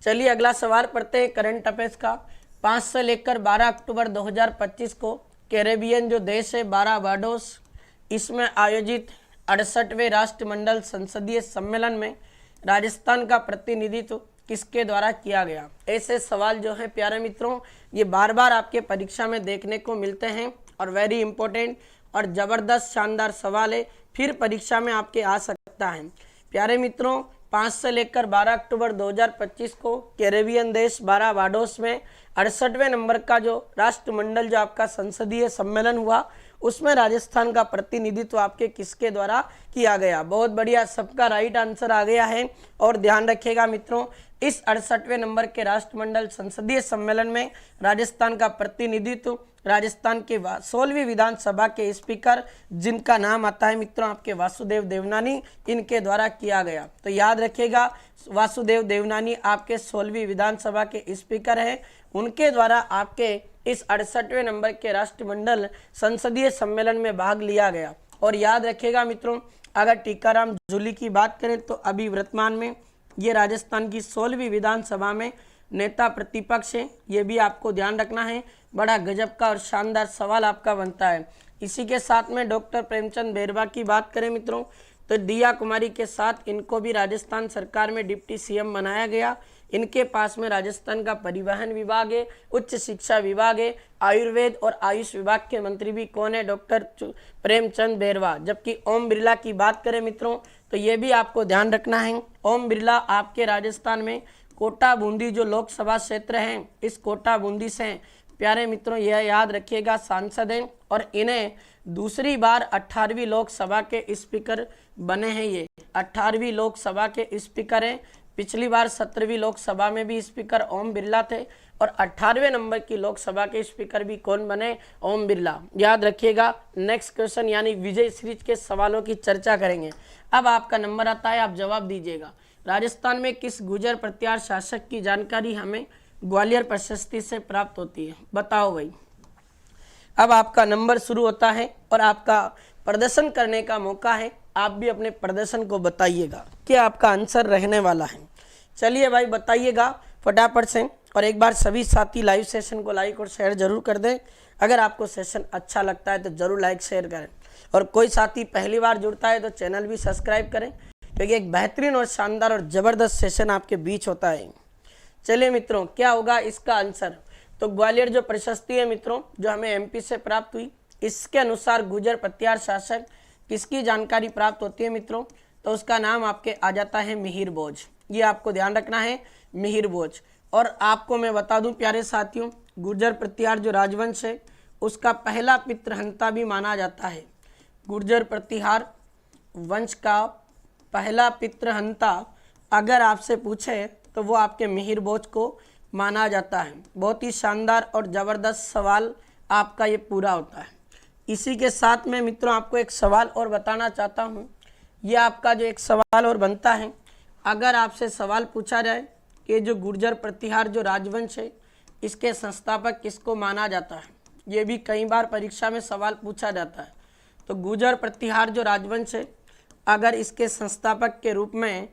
चलिए अगला सवाल पढ़ते हैं करंट अफेयर्स का। 5 से लेकर 12 अक्टूबर 2025 को कैरेबियन जो देश है बारबाडोस, इसमें आयोजित 68वें राष्ट्रमंडल संसदीय सम्मेलन में राजस्थान का प्रतिनिधित्व किसके द्वारा किया गया। ऐसे सवाल जो है प्यारे मित्रों ये बार बार आपके परीक्षा में देखने को मिलते हैं और वेरी इंपॉर्टेंट और ज़बरदस्त शानदार सवाल है, फिर परीक्षा में आपके आ सकता है। प्यारे मित्रों 5 से लेकर 12 अक्टूबर 2025 को कैरेबियन देश बारबाडोस में 68वें नंबर का जो राष्ट्रमंडल जो आपका संसदीय सम्मेलन हुआ उसमें राजस्थान का प्रतिनिधित्व आपके किसके द्वारा किया गया। बहुत बढ़िया, सबका राइट आंसर आ गया है। और ध्यान रखिएगा मित्रों इस 68वें नंबर के राष्ट्रमंडल संसदीय सम्मेलन में राजस्थान का प्रतिनिधित्व राजस्थान के 16वीं विधानसभा के स्पीकर जिनका नाम आता है मित्रों आपके वासुदेव देवनानी, इनके द्वारा किया गया। तो याद रखिएगा वासुदेव देवनानी आपके 16वीं विधानसभा के स्पीकर हैं, उनके द्वारा आपके इस 68वें नंबर के राष्ट्रमंडल संसदीय सम्मेलन में भाग लिया गया। और याद रखिएगा मित्रों अगर टीकाराम जूली की बात करें तो अभी वर्तमान में ये राजस्थान की 16वीं विधानसभा में नेता प्रतिपक्ष है, ये भी आपको ध्यान रखना है। बड़ा गजब का और शानदार सवाल आपका बनता है। इसी के साथ में डॉक्टर प्रेमचंद बैरवा की बात करें मित्रों, तो दिया कुमारी के साथ इनको भी राजस्थान सरकार में डिप्टी सीएम बनाया गया। इनके पास में राजस्थान का परिवहन विभाग है, उच्च शिक्षा विभाग है, आयुर्वेद और आयुष विभाग के मंत्री भी कौन है? डॉक्टर प्रेमचंद बैरवा। जबकि ओम बिरला की बात करें मित्रों, तो ये भी आपको ध्यान रखना है। ओम बिरला आपके राजस्थान में कोटा बूंदी जो लोकसभा क्षेत्र है, इस कोटा बूंदी से प्यारे मित्रों यह याद रखिएगा सांसद हैं और इन्हें दूसरी बार 18वीं लोकसभा के स्पीकर बने हैं। ये 18वीं लोकसभा के स्पीकर हैं। पिछली बार 17वीं लोकसभा में भी स्पीकर ओम बिरला थे और 18वें नंबर की लोकसभा के स्पीकर भी कौन बने? ओम बिरला। याद रखिएगा। नेक्स्ट क्वेश्चन यानी विजय सीरीज के सवालों की चर्चा करेंगे। अब आपका नंबर आता है, आप जवाब दीजिएगा। राजस्थान में किस गुर्जर प्रत्यार शासक की जानकारी हमें ग्वालियर प्रशस्ति से प्राप्त होती है? बताओ भाई। अब आपका नंबर शुरू होता है और आपका प्रदर्शन करने का मौका है। आप भी अपने प्रदर्शन को बताइएगा कि आपका आंसर रहने वाला है। चलिए भाई बताइएगा फटाफट से, और एक बार सभी साथी लाइव सेशन को लाइक और शेयर जरूर कर दें। अगर आपको सेशन अच्छा लगता है तो जरूर लाइक शेयर करें, और कोई साथी पहली बार जुड़ता है तो चैनल भी सब्सक्राइब करें, क्योंकि एक बेहतरीन और शानदार और ज़बरदस्त सेशन आपके बीच होता है। चलिए मित्रों, क्या होगा इसका आंसर? तो ग्वालियर जो प्रशस्ति है मित्रों, जो हमें एमपी से प्राप्त हुई, इसके अनुसार गुर्जर प्रत्यार शासक किसकी जानकारी प्राप्त होती है मित्रों? तो उसका नाम आपके आ जाता है मिहिर भोज। ये आपको ध्यान रखना है, मिहिर भोज। और आपको मैं बता दूं प्यारे साथियों, गुर्जर प्रत्यार जो राजवंश है उसका पहला पितृहंता भी माना जाता है। गुर्जर प्रतिहार वंश का पहला पितृहंता अगर आपसे पूछे तो वो आपके मिहिर भोज को माना जाता है। बहुत ही शानदार और ज़बरदस्त सवाल आपका ये पूरा होता है। इसी के साथ में मित्रों आपको एक सवाल और बताना चाहता हूँ। ये आपका जो एक सवाल और बनता है, अगर आपसे सवाल पूछा जाए कि जो गुर्जर प्रतिहार जो राजवंश है इसके संस्थापक किसको माना जाता है, ये भी कई बार परीक्षा में सवाल पूछा जाता है। तो गुर्जर प्रतिहार जो राजवंश है अगर इसके संस्थापक के रूप में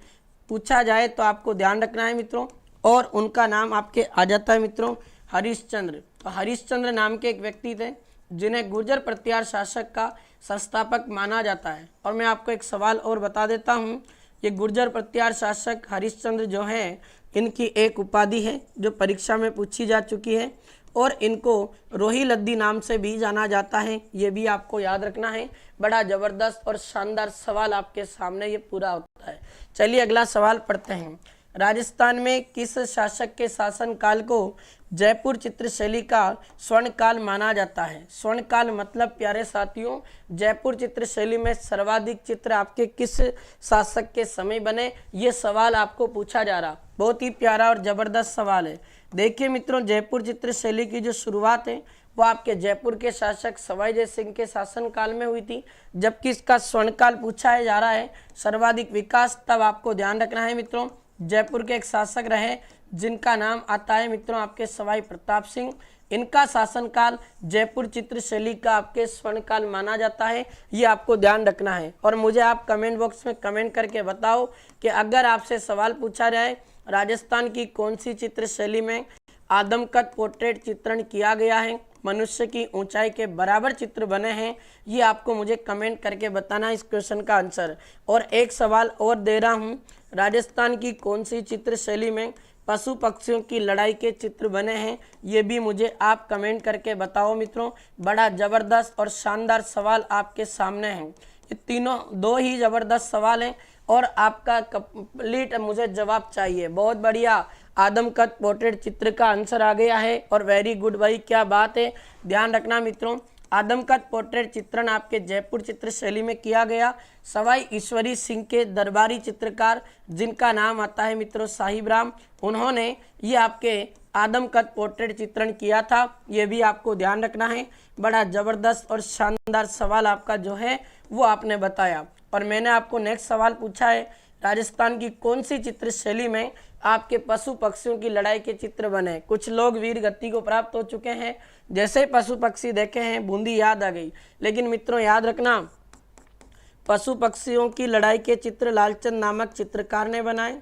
पूछा जाए तो आपको ध्यान रखना है मित्रों, और उनका नाम आपके आ जाता है मित्रों हरिश्चंद्र। तो हरिश्चंद्र नाम के एक व्यक्ति थे जिन्हें गुर्जर प्रत्यार शासक का संस्थापक माना जाता है। और मैं आपको एक सवाल और बता देता हूँ, ये गुर्जर प्रत्यार शासक हरिश्चंद्र जो है इनकी एक उपाधि है जो परीक्षा में पूछी जा चुकी है, और इनको रोही लद्दी नाम से भी जाना जाता है। ये भी आपको याद रखना है। बड़ा ज़बरदस्त और शानदार सवाल आपके सामने ये पूरा होता है। चलिए अगला सवाल पढ़ते हैं। राजस्थान में किस शासक के शासनकाल को जयपुर चित्रशैली का स्वर्णकाल माना जाता है? स्वर्णकाल मतलब प्यारे साथियों, जयपुर चित्रशैली में सर्वाधिक चित्र आपके किस शासक के समय बने? ये सवाल आपको पूछा जा रहा। बहुत ही प्यारा और ज़बरदस्त सवाल है। देखिए मित्रों, जयपुर चित्रशैली की जो शुरुआत है वो आपके जयपुर के शासक सवाई जय सिंह के शासनकाल में हुई थी, जबकि इसका स्वर्णकाल पूछा जा रहा है सर्वाधिक विकास। तब आपको ध्यान रखना है मित्रों, जयपुर के एक शासक रहे जिनका नाम आता है मित्रों आपके सवाई प्रताप सिंह। इनका शासनकाल जयपुर चित्रशैली का आपके स्वर्णकाल माना जाता है। ये आपको ध्यान रखना है। और मुझे आप कमेंट बॉक्स में कमेंट करके बताओ कि अगर आपसे सवाल पूछा जाए राजस्थान की कौन सी चित्रशैली में आदमकद पोर्ट्रेट चित्रण किया गया है, मनुष्य की ऊंचाई के बराबर चित्र बने हैं, ये आपको मुझे कमेंट करके बताना इस क्वेश्चन का आंसर। और एक सवाल और दे रहा हूँ, राजस्थान की कौन सी चित्रशैली में पशु पक्षियों की लड़ाई के चित्र बने हैं, ये भी मुझे आप कमेंट करके बताओ मित्रों। बड़ा ज़बरदस्त और शानदार सवाल आपके सामने हैं। ये तीनों दो ही ज़बरदस्त सवाल हैं और आपका कंप्लीट मुझे जवाब चाहिए। बहुत बढ़िया, आदमकद पोर्ट्रेट चित्र का आंसर आ गया है और वेरी गुड भाई, क्या बात है। ध्यान रखना मित्रों, आदमकद पोर्ट्रेट चित्रण आपके जयपुर चित्रशैली में किया गया। सवाई ईश्वरी सिंह के दरबारी चित्रकार जिनका नाम आता है मित्रों साहिब राम, उन्होंने ये आपके आदमकद पोर्ट्रेट चित्रण किया था। ये भी आपको ध्यान रखना है। बड़ा ज़बरदस्त और शानदार सवाल आपका जो है वो आपने बताया। और मैंने आपको नेक्स्ट सवाल पूछा है, राजस्थान की कौन सी चित्रशैली में आपके पशु पक्षियों की लड़ाई के चित्र बने? कुछ लोग वीर गति को प्राप्त हो चुके हैं, जैसे ही पशु पक्षी देखे हैं बूंदी याद आ गई। लेकिन मित्रों याद रखना, पशु पक्षियों की लड़ाई के चित्र लालचंद नामक चित्रकार ने बनाए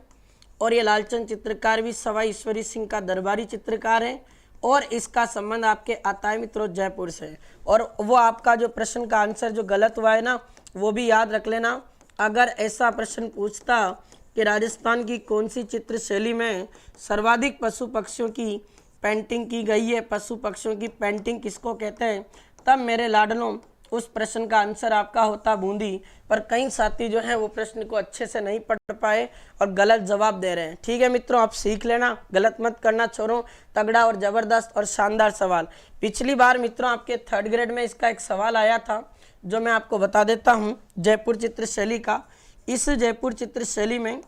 और ये लालचंद चित्रकार भी सवाई ईश्वरी सिंह का दरबारी चित्रकार है और इसका संबंध आपके आता है मित्रों जयपुर से। और वो आपका जो प्रश्न का आंसर जो गलत हुआ है ना वो भी याद रख लेना। अगर ऐसा प्रश्न पूछता कि राजस्थान की कौन सी चित्र शैली में सर्वाधिक पशु पक्षियों की पेंटिंग की गई है, पशु पक्षियों की पेंटिंग किसको कहते हैं, तब मेरे लाडलों उस प्रश्न का आंसर आपका होता बूंदी। पर कई साथी जो है वो प्रश्न को अच्छे से नहीं पढ़ पाए और गलत जवाब दे रहे हैं। ठीक है मित्रों, आप सीख लेना, गलत मत करना छोरों। तगड़ा और जबरदस्त और शानदार सवाल। पिछली बार मित्रों आपके 3rd ग्रेड में इसका एक सवाल आया था जो मैं आपको बता देता हूँ जयपुर चित्र शैली का। इस जयपुर चित्र शैली में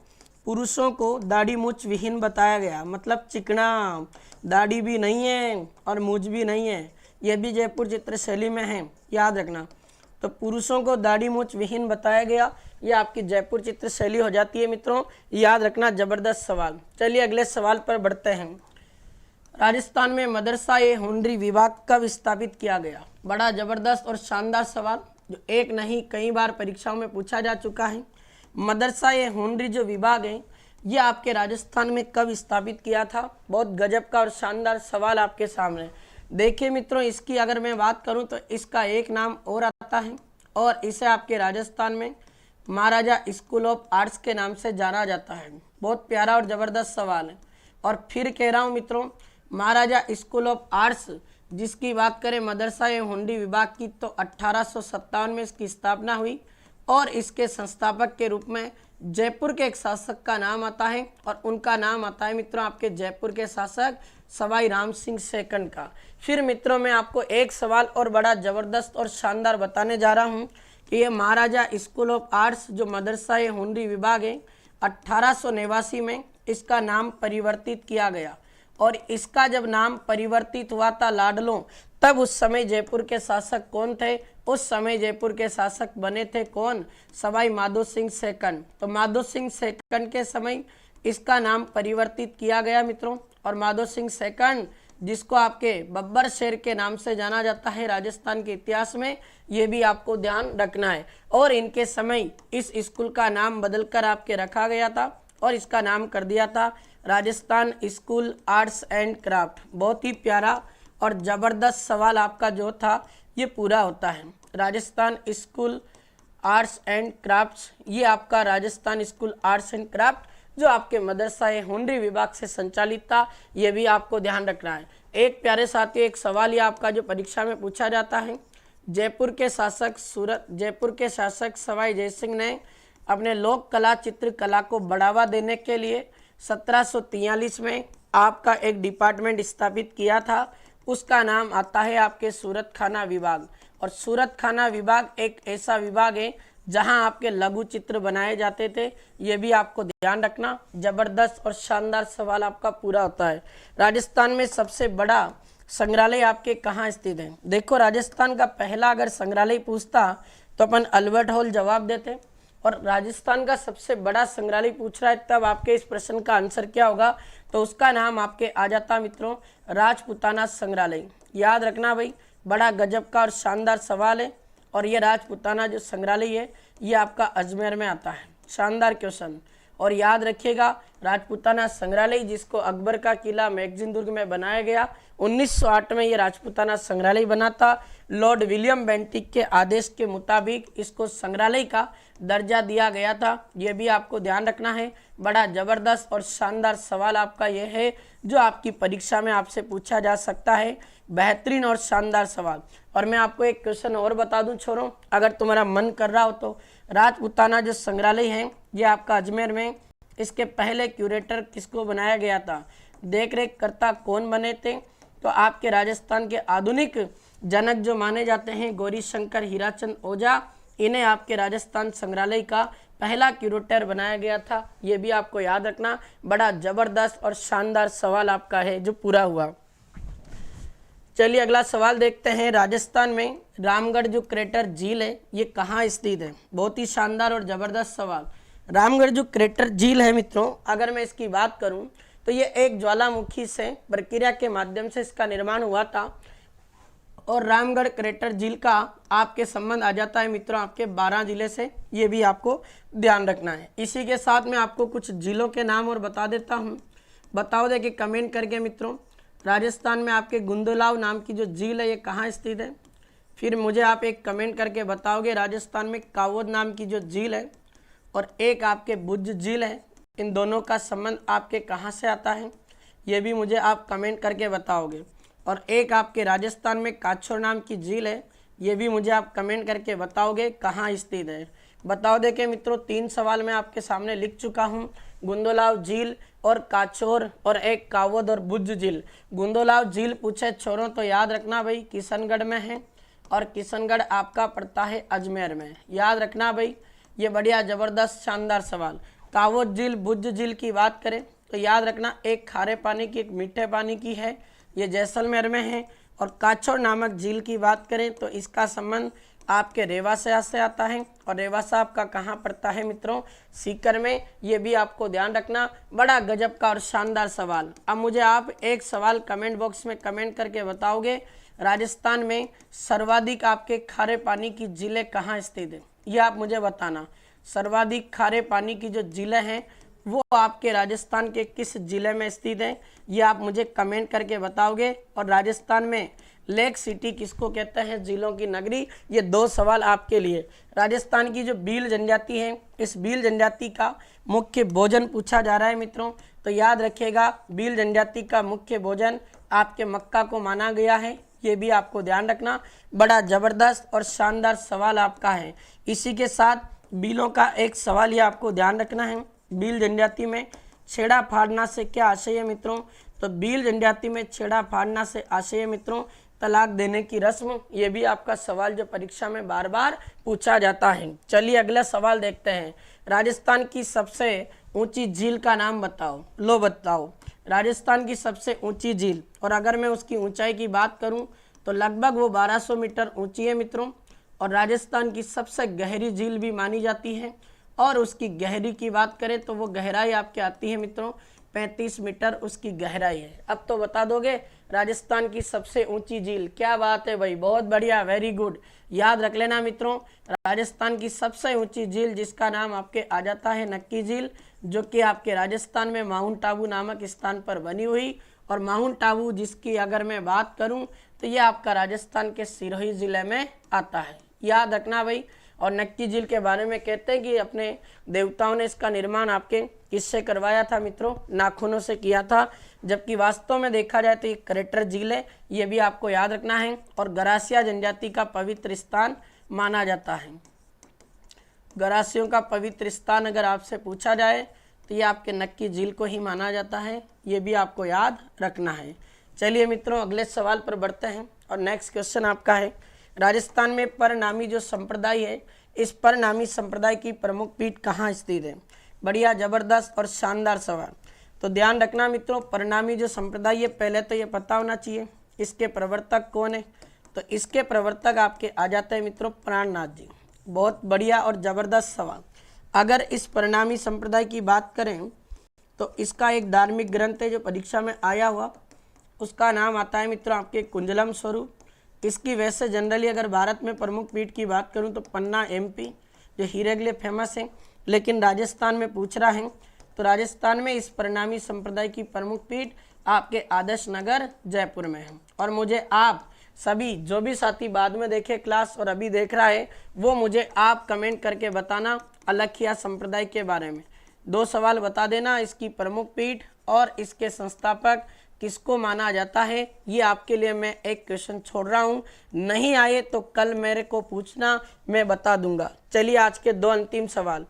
पुरुषों को दाढ़ी मूछ विहीन बताया गया, मतलब चिकना, दाढ़ी भी नहीं है और मूछ भी नहीं है, यह भी जयपुर चित्र शैली में है, याद रखना। तो पुरुषों को दाढ़ी मूछ विहीन बताया गया, यह आपकी जयपुर चित्र शैली हो जाती है मित्रों, याद रखना। जबरदस्त सवाल। चलिए अगले सवाल पर बढ़ते हैं। राजस्थान में मदरसा-ए-हुनरी विभाग कब स्थापित किया गया? बड़ा जबरदस्त और शानदार सवाल जो एक नहीं कई बार परीक्षाओं में पूछा जा चुका है। मदरसा-ए-हुनरी जो विभाग है ये आपके राजस्थान में कब स्थापित किया था? बहुत गजब का और शानदार सवाल आपके सामने। देखिए मित्रों, इसकी अगर मैं बात करूं तो इसका एक नाम और आता है और इसे आपके राजस्थान में महाराजा स्कूल ऑफ आर्ट्स के नाम से जाना जाता है। बहुत प्यारा और ज़बरदस्त सवाल है। और फिर कह रहा हूं मित्रों, महाराजा स्कूल ऑफ आर्ट्स जिसकी बात करें मदरसा-ए-हुनरी विभाग की तो 1857 में इसकी स्थापना हुई और इसके संस्थापक के रूप में जयपुर के एक शासक का नाम आता है और उनका नाम आता है मित्रों आपके जयपुर के शासक सवाई राम सिंह सेकंड का। फिर मित्रों मैं आपको एक सवाल और बड़ा ज़बरदस्त और शानदार बताने जा रहा हूं कि ये महाराजा स्कूल ऑफ आर्ट्स जो मदरसा-ए-हुनरी विभाग है 1889 में इसका नाम परिवर्तित किया गया और इसका जब नाम परिवर्तित हुआ था लाडलों, तब उस समय जयपुर के शासक कौन थे? उस समय जयपुर के शासक बने थे कौन? सवाई माधो सिंह सेकंड। तो माधो सिंह सेकंड के समय इसका नाम परिवर्तित किया गया मित्रों। और माधो सिंह सेकंड जिसको आपके बब्बर शेर के नाम से जाना जाता है राजस्थान के इतिहास में, ये भी आपको ध्यान रखना है। और इनके समय इस स्कूल का नाम बदलकर आपके रखा गया था और इसका नाम कर दिया था Rajasthan school arts and craft. बहुत ही प्यारा और ज़बरदस्त सवाल आपका जो था ये पूरा होता है। Rajasthan school arts and crafts, ये आपका Rajasthan school arts and craft जो आपके मदरसा-ए-हुनरी विभाग से संचालित था, ये भी आपको ध्यान रखना है। एक प्यारे साथियों, एक सवाल ये आपका जो परीक्षा में पूछा जाता है, जयपुर के शासक सवाई जयसिंह ने अपने लोक कला चित्रकला को बढ़ावा देने के लिए 1743 में आपका एक डिपार्टमेंट स्थापित किया था, उसका नाम आता है आपके सूरत खाना विभाग। और सूरत खाना विभाग एक ऐसा विभाग है जहां आपके लघु चित्र बनाए जाते थे, ये भी आपको ध्यान रखना। जबरदस्त और शानदार सवाल आपका पूरा होता है। राजस्थान में सबसे बड़ा संग्रहालय आपके कहाँ स्थित है? देखो, राजस्थान का पहला अगर संग्रहालय पूछता तो अपन अल्बर्ट हॉल जवाब देते, और राजस्थान का सबसे बड़ा संग्रहालय पूछ रहा है तब आपके इस प्रश्न का आंसर क्या होगा? तो उसका नाम आपके आ जाता मित्रों राजपुताना संग्रहालय। याद रखना भाई, बड़ा गजब का और शानदार सवाल है। और ये राजपुताना जो संग्रहालय है ये आपका अजमेर में आता है। शानदार क्वेश्चन। और याद रखिएगा, राजपुताना संग्रहालय जिसको अकबर का किला मैगजीन दुर्ग में बनाया गया, 1908 में ये राजपुताना संग्रहालय बना था। लॉर्ड विलियम बेंटिक के आदेश के मुताबिक इसको संग्रहालय का दर्जा दिया गया था, ये भी आपको ध्यान रखना है। बड़ा ज़बरदस्त और शानदार सवाल आपका ये है जो आपकी परीक्षा में आपसे पूछा जा सकता है। बेहतरीन और शानदार सवाल। और मैं आपको एक क्वेश्चन और बता दूं छोरों, अगर तुम्हारा मन कर रहा हो तो राजपुताना जो संग्रहालय है ये आपका अजमेर में, इसके पहले क्यूरेटर किसको बनाया गया था, देख रेख करता कौन बने थे? तो आपके राजस्थान के आधुनिक जनक जो माने जाते हैं गौरी शंकर हीराचंद ओझा, इन्हें आपके राजस्थान संग्रहालय का पहला क्यूरेटर बनाया गया था, ये भी आपको याद रखना। बड़ा ज़बरदस्त और शानदार सवाल आपका है जो पूरा हुआ। चलिए अगला सवाल देखते हैं। राजस्थान में रामगढ़ जो क्रेटर झील है ये कहाँ स्थित है? बहुत ही शानदार और ज़बरदस्त सवाल। रामगढ़ जो क्रेटर झील है मित्रों, अगर मैं इसकी बात करूं तो ये एक ज्वालामुखी से प्रक्रिया के माध्यम से इसका निर्माण हुआ था और रामगढ़ क्रेटर झील का आपके संबंध आ जाता है मित्रों आपके 12 जिले से, ये भी आपको ध्यान रखना है। इसी के साथ मैं आपको कुछ जिलों के नाम और बता देता हूँ। बताओ देखिए कमेंट करके मित्रों, राजस्थान में आपके गुंदुलाव नाम की जो झील है ये कहाँ स्थित है। फिर मुझे आप एक कमेंट करके बताओगे राजस्थान में कावोद नाम की जो झील है और एक आपके भुज झील है, इन दोनों का संबंध आपके कहाँ से आता है, ये भी मुझे आप कमेंट करके बताओगे। और एक आपके राजस्थान में काछोर नाम की झील है, ये भी मुझे आप कमेंट करके बताओगे कहाँ स्थित है। बताओ देखिए मित्रों 3 सवाल मैं आपके सामने लिख चुका हूँ, गुंदोलाव झील और काछोर और एक कावोद और भुज झील। गुंदोलाव झील पूछे छोरों तो याद रखना भाई किशनगढ़ में है और किशनगढ़ आपका पड़ता है अजमेर में, याद रखना भाई, ये बढ़िया ज़बरदस्त शानदार सवाल। कावोद झील भुज झील की बात करें तो याद रखना एक खारे पानी की एक मीठे पानी की है, ये जैसलमेर में है। और काछोर नामक झील की बात करें तो इसका संबंध आपके रेवासा से आता है और रेवासा आपका कहाँ पड़ता है मित्रों, सीकर में, ये भी आपको ध्यान रखना। बड़ा गजब का और शानदार सवाल। अब मुझे आप एक सवाल कमेंट बॉक्स में कमेंट करके बताओगे राजस्थान में सर्वाधिक आपके खारे पानी की झीलें कहाँ स्थित है, ये आप मुझे बताना। सर्वाधिक खारे पानी की जो झीलें हैं वो आपके राजस्थान के किस जिले में स्थित है, ये आप मुझे कमेंट करके बताओगे। और राजस्थान में लेक सिटी किसको कहते हैं, झीलों की नगरी, ये 2 सवाल आपके लिए। राजस्थान की जो भील जनजाति है, इस भील जनजाति का मुख्य भोजन पूछा जा रहा है मित्रों, तो याद रखिएगा भील जनजाति का मुख्य भोजन आपके मक्का को माना गया है, ये भी आपको ध्यान रखना। बड़ा ज़बरदस्त और शानदार सवाल आपका है। इसी के साथ भीलों का एक सवाल ये आपको ध्यान रखना है, भील जनजाति में छेड़ा फाड़ना से क्या आशय है मित्रों, तो भील जनजाति में छेड़ा फाड़ना से आशय है मित्रों तलाक देने की रस्म, ये भी आपका सवाल जो परीक्षा में बार बार पूछा जाता है। चलिए अगला सवाल देखते हैं। राजस्थान की सबसे ऊंची झील का नाम बताओ, लो बताओ राजस्थान की सबसे ऊंची झील, और अगर मैं उसकी ऊंचाई की बात करूं तो लगभग वो 1200 मीटर ऊंची है मित्रों। और राजस्थान की सबसे गहरी झील भी मानी जाती है, और उसकी गहरी की बात करें तो वो गहराई आपके आती है मित्रों 35 मीटर उसकी गहराई है। अब तो बता दोगे राजस्थान की सबसे ऊंची झील, क्या बात है भाई, बहुत बढ़िया, वेरी गुड। याद रख लेना मित्रों, राजस्थान की सबसे ऊंची झील जिसका नाम आपके आ जाता है नक्की झील, जो कि आपके राजस्थान में माउंट आबू नामक स्थान पर बनी हुई। और माउंट आबू जिसकी अगर मैं बात करूं तो ये आपका राजस्थान के सिरोही जिले में आता है, याद रखना भाई। और नक्की झील के बारे में कहते हैं कि अपने देवताओं ने इसका निर्माण आपके किससे करवाया था मित्रों, नाखूनों से किया था, जबकि वास्तव में देखा जाए तो ये क्रेटर झील है, ये भी आपको याद रखना है। और गरासिया जनजाति का पवित्र स्थान माना जाता है। गरासियों का पवित्र स्थान अगर आपसे पूछा जाए तो ये आपके नक्की झील को ही माना जाता है, ये भी आपको याद रखना है। चलिए मित्रों अगले सवाल पर बढ़ते हैं और नेक्स्ट क्वेश्चन आपका है, राजस्थान में परनामी जो संप्रदाय है, इस परनामी संप्रदाय की प्रमुख पीठ कहाँ स्थित है। बढ़िया ज़बरदस्त और शानदार सवाल। तो ध्यान रखना मित्रों, परनामी जो संप्रदाय है, पहले तो ये पता होना चाहिए इसके प्रवर्तक कौन है, तो इसके प्रवर्तक आपके आ जाते हैं मित्रों प्राणनाथ जी। बहुत बढ़िया और ज़बरदस्त सवाल। अगर इस परनामी संप्रदाय की बात करें तो इसका एक धार्मिक ग्रंथ है जो परीक्षा में आया हुआ, उसका नाम आता है मित्रों आपके कुंजलम स्वरूप। इसकी वैसे जनरली अगर भारत में प्रमुख पीठ की बात करूं तो पन्ना एमपी जो हीरे के लिए फेमस है, लेकिन राजस्थान में पूछ रहा है तो राजस्थान में इस परनामी संप्रदाय की प्रमुख पीठ आपके आदर्श नगर जयपुर में है। और मुझे आप सभी जो भी साथी बाद में देखे क्लास और अभी देख रहा है वो मुझे आप कमेंट करके बताना अलखिया संप्रदाय के बारे में। 2 सवाल बता देना, इसकी प्रमुख पीठ और इसके संस्थापक किसको माना जाता है। ये आपके लिए मैं एक क्वेश्चन छोड़ रहा हूँ, नहीं आए तो कल मेरे को पूछना, मैं बता दूंगा। चलिए आज के 2 अंतिम सवाल।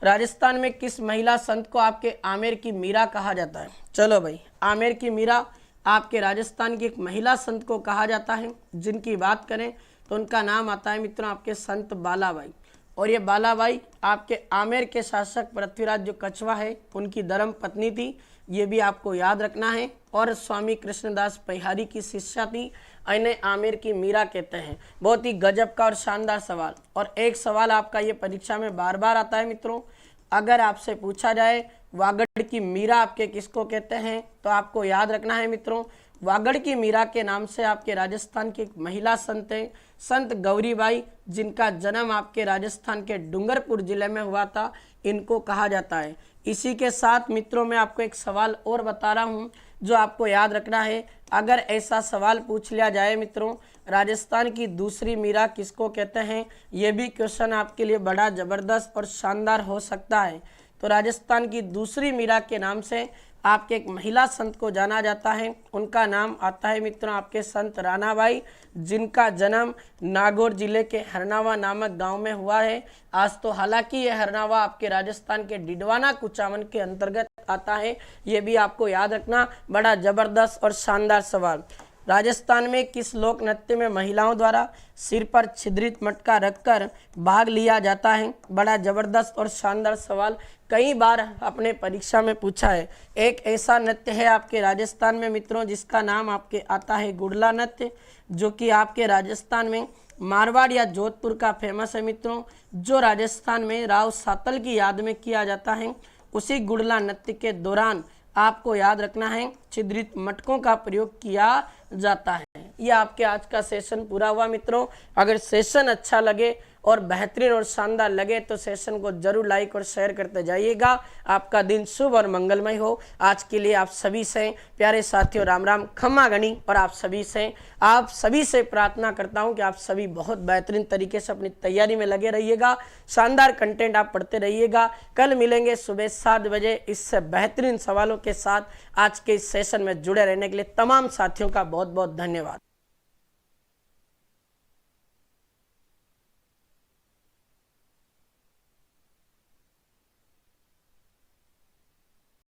राजस्थान में किस महिला संत को आपके आमेर की मीरा कहा जाता है। चलो भाई, आमेर की मीरा आपके राजस्थान की एक महिला संत को कहा जाता है, जिनकी बात करें तो उनका नाम आता है मित्रों आपके संत बालाबाई। और ये बालाबाई आपके आमेर के शासक पृथ्वीराज जो कछवा है उनकी धर्म पत्नी थी, ये भी आपको याद रखना है। और स्वामी कृष्णदास परिहारी की शिष्या थी, इन्हें आमेर की मीरा कहते हैं। बहुत ही गजब का और शानदार सवाल। और एक सवाल आपका ये परीक्षा में बार बार आता है मित्रों, अगर आपसे पूछा जाए वागड़ की मीरा आपके किसको कहते हैं, तो आपको याद रखना है मित्रों वागड़ की मीरा के नाम से आपके राजस्थान की एक महिला संत है, संत गौरीबाई, जिनका जन्म आपके राजस्थान के डूंगरपुर जिले में हुआ था, इनको कहा जाता है। इसी के साथ मित्रों मैं आपको एक सवाल और बता रहा हूँ जो आपको याद रखना है। अगर ऐसा सवाल पूछ लिया जाए मित्रों, राजस्थान की दूसरी मीरा किसको कहते हैं, ये भी क्वेश्चन आपके लिए बड़ा ज़बरदस्त और शानदार हो सकता है। तो राजस्थान की दूसरी मीरा के नाम से आपके एक महिला संत को जाना जाता है, उनका नाम आता है मित्रों आपके संत रानाबाई, जिनका जन्म नागौर जिले के हरनावा नामक गांव में हुआ है। आज तो हालांकि ये हरनावा आपके राजस्थान के डिडवाना कुचामन के अंतर्गत आता है, ये भी आपको याद रखना, बड़ा जबरदस्त और शानदार सवाल। राजस्थान में किस लोक नृत्य में महिलाओं द्वारा सिर पर छिद्रित मटका रखकर भाग लिया जाता है, बड़ा जबरदस्त और शानदार सवाल, कई बार अपने परीक्षा में पूछा है। एक ऐसा नृत्य है आपके राजस्थान में मित्रों जिसका नाम आपके आता है गुड़ला नृत्य, जो कि आपके राजस्थान में मारवाड़ या जोधपुर का फेमस है मित्रों, जो राजस्थान में राव सातल की याद में किया जाता है। उसी गुड़ला नृत्य के दौरान आपको याद रखना है छिद्रित मटकों का प्रयोग किया जाता है। ये आपके आज का सेशन पूरा हुआ मित्रों। अगर सेशन अच्छा लगे और बेहतरीन और शानदार लगे तो सेशन को जरूर लाइक और शेयर करते जाइएगा। आपका दिन शुभ और मंगलमय हो। आज के लिए आप सभी से प्यारे साथियों राम राम, खम्मा गणी, और आप सभी से प्रार्थना करता हूं कि आप सभी बहुत बेहतरीन तरीके से अपनी तैयारी में लगे रहिएगा, शानदार कंटेंट आप पढ़ते रहिएगा। कल मिलेंगे सुबह 7 बजे इससे बेहतरीन सवालों के साथ। आज के इस सेशन में जुड़े रहने के लिए तमाम साथियों का बहुत बहुत धन्यवाद।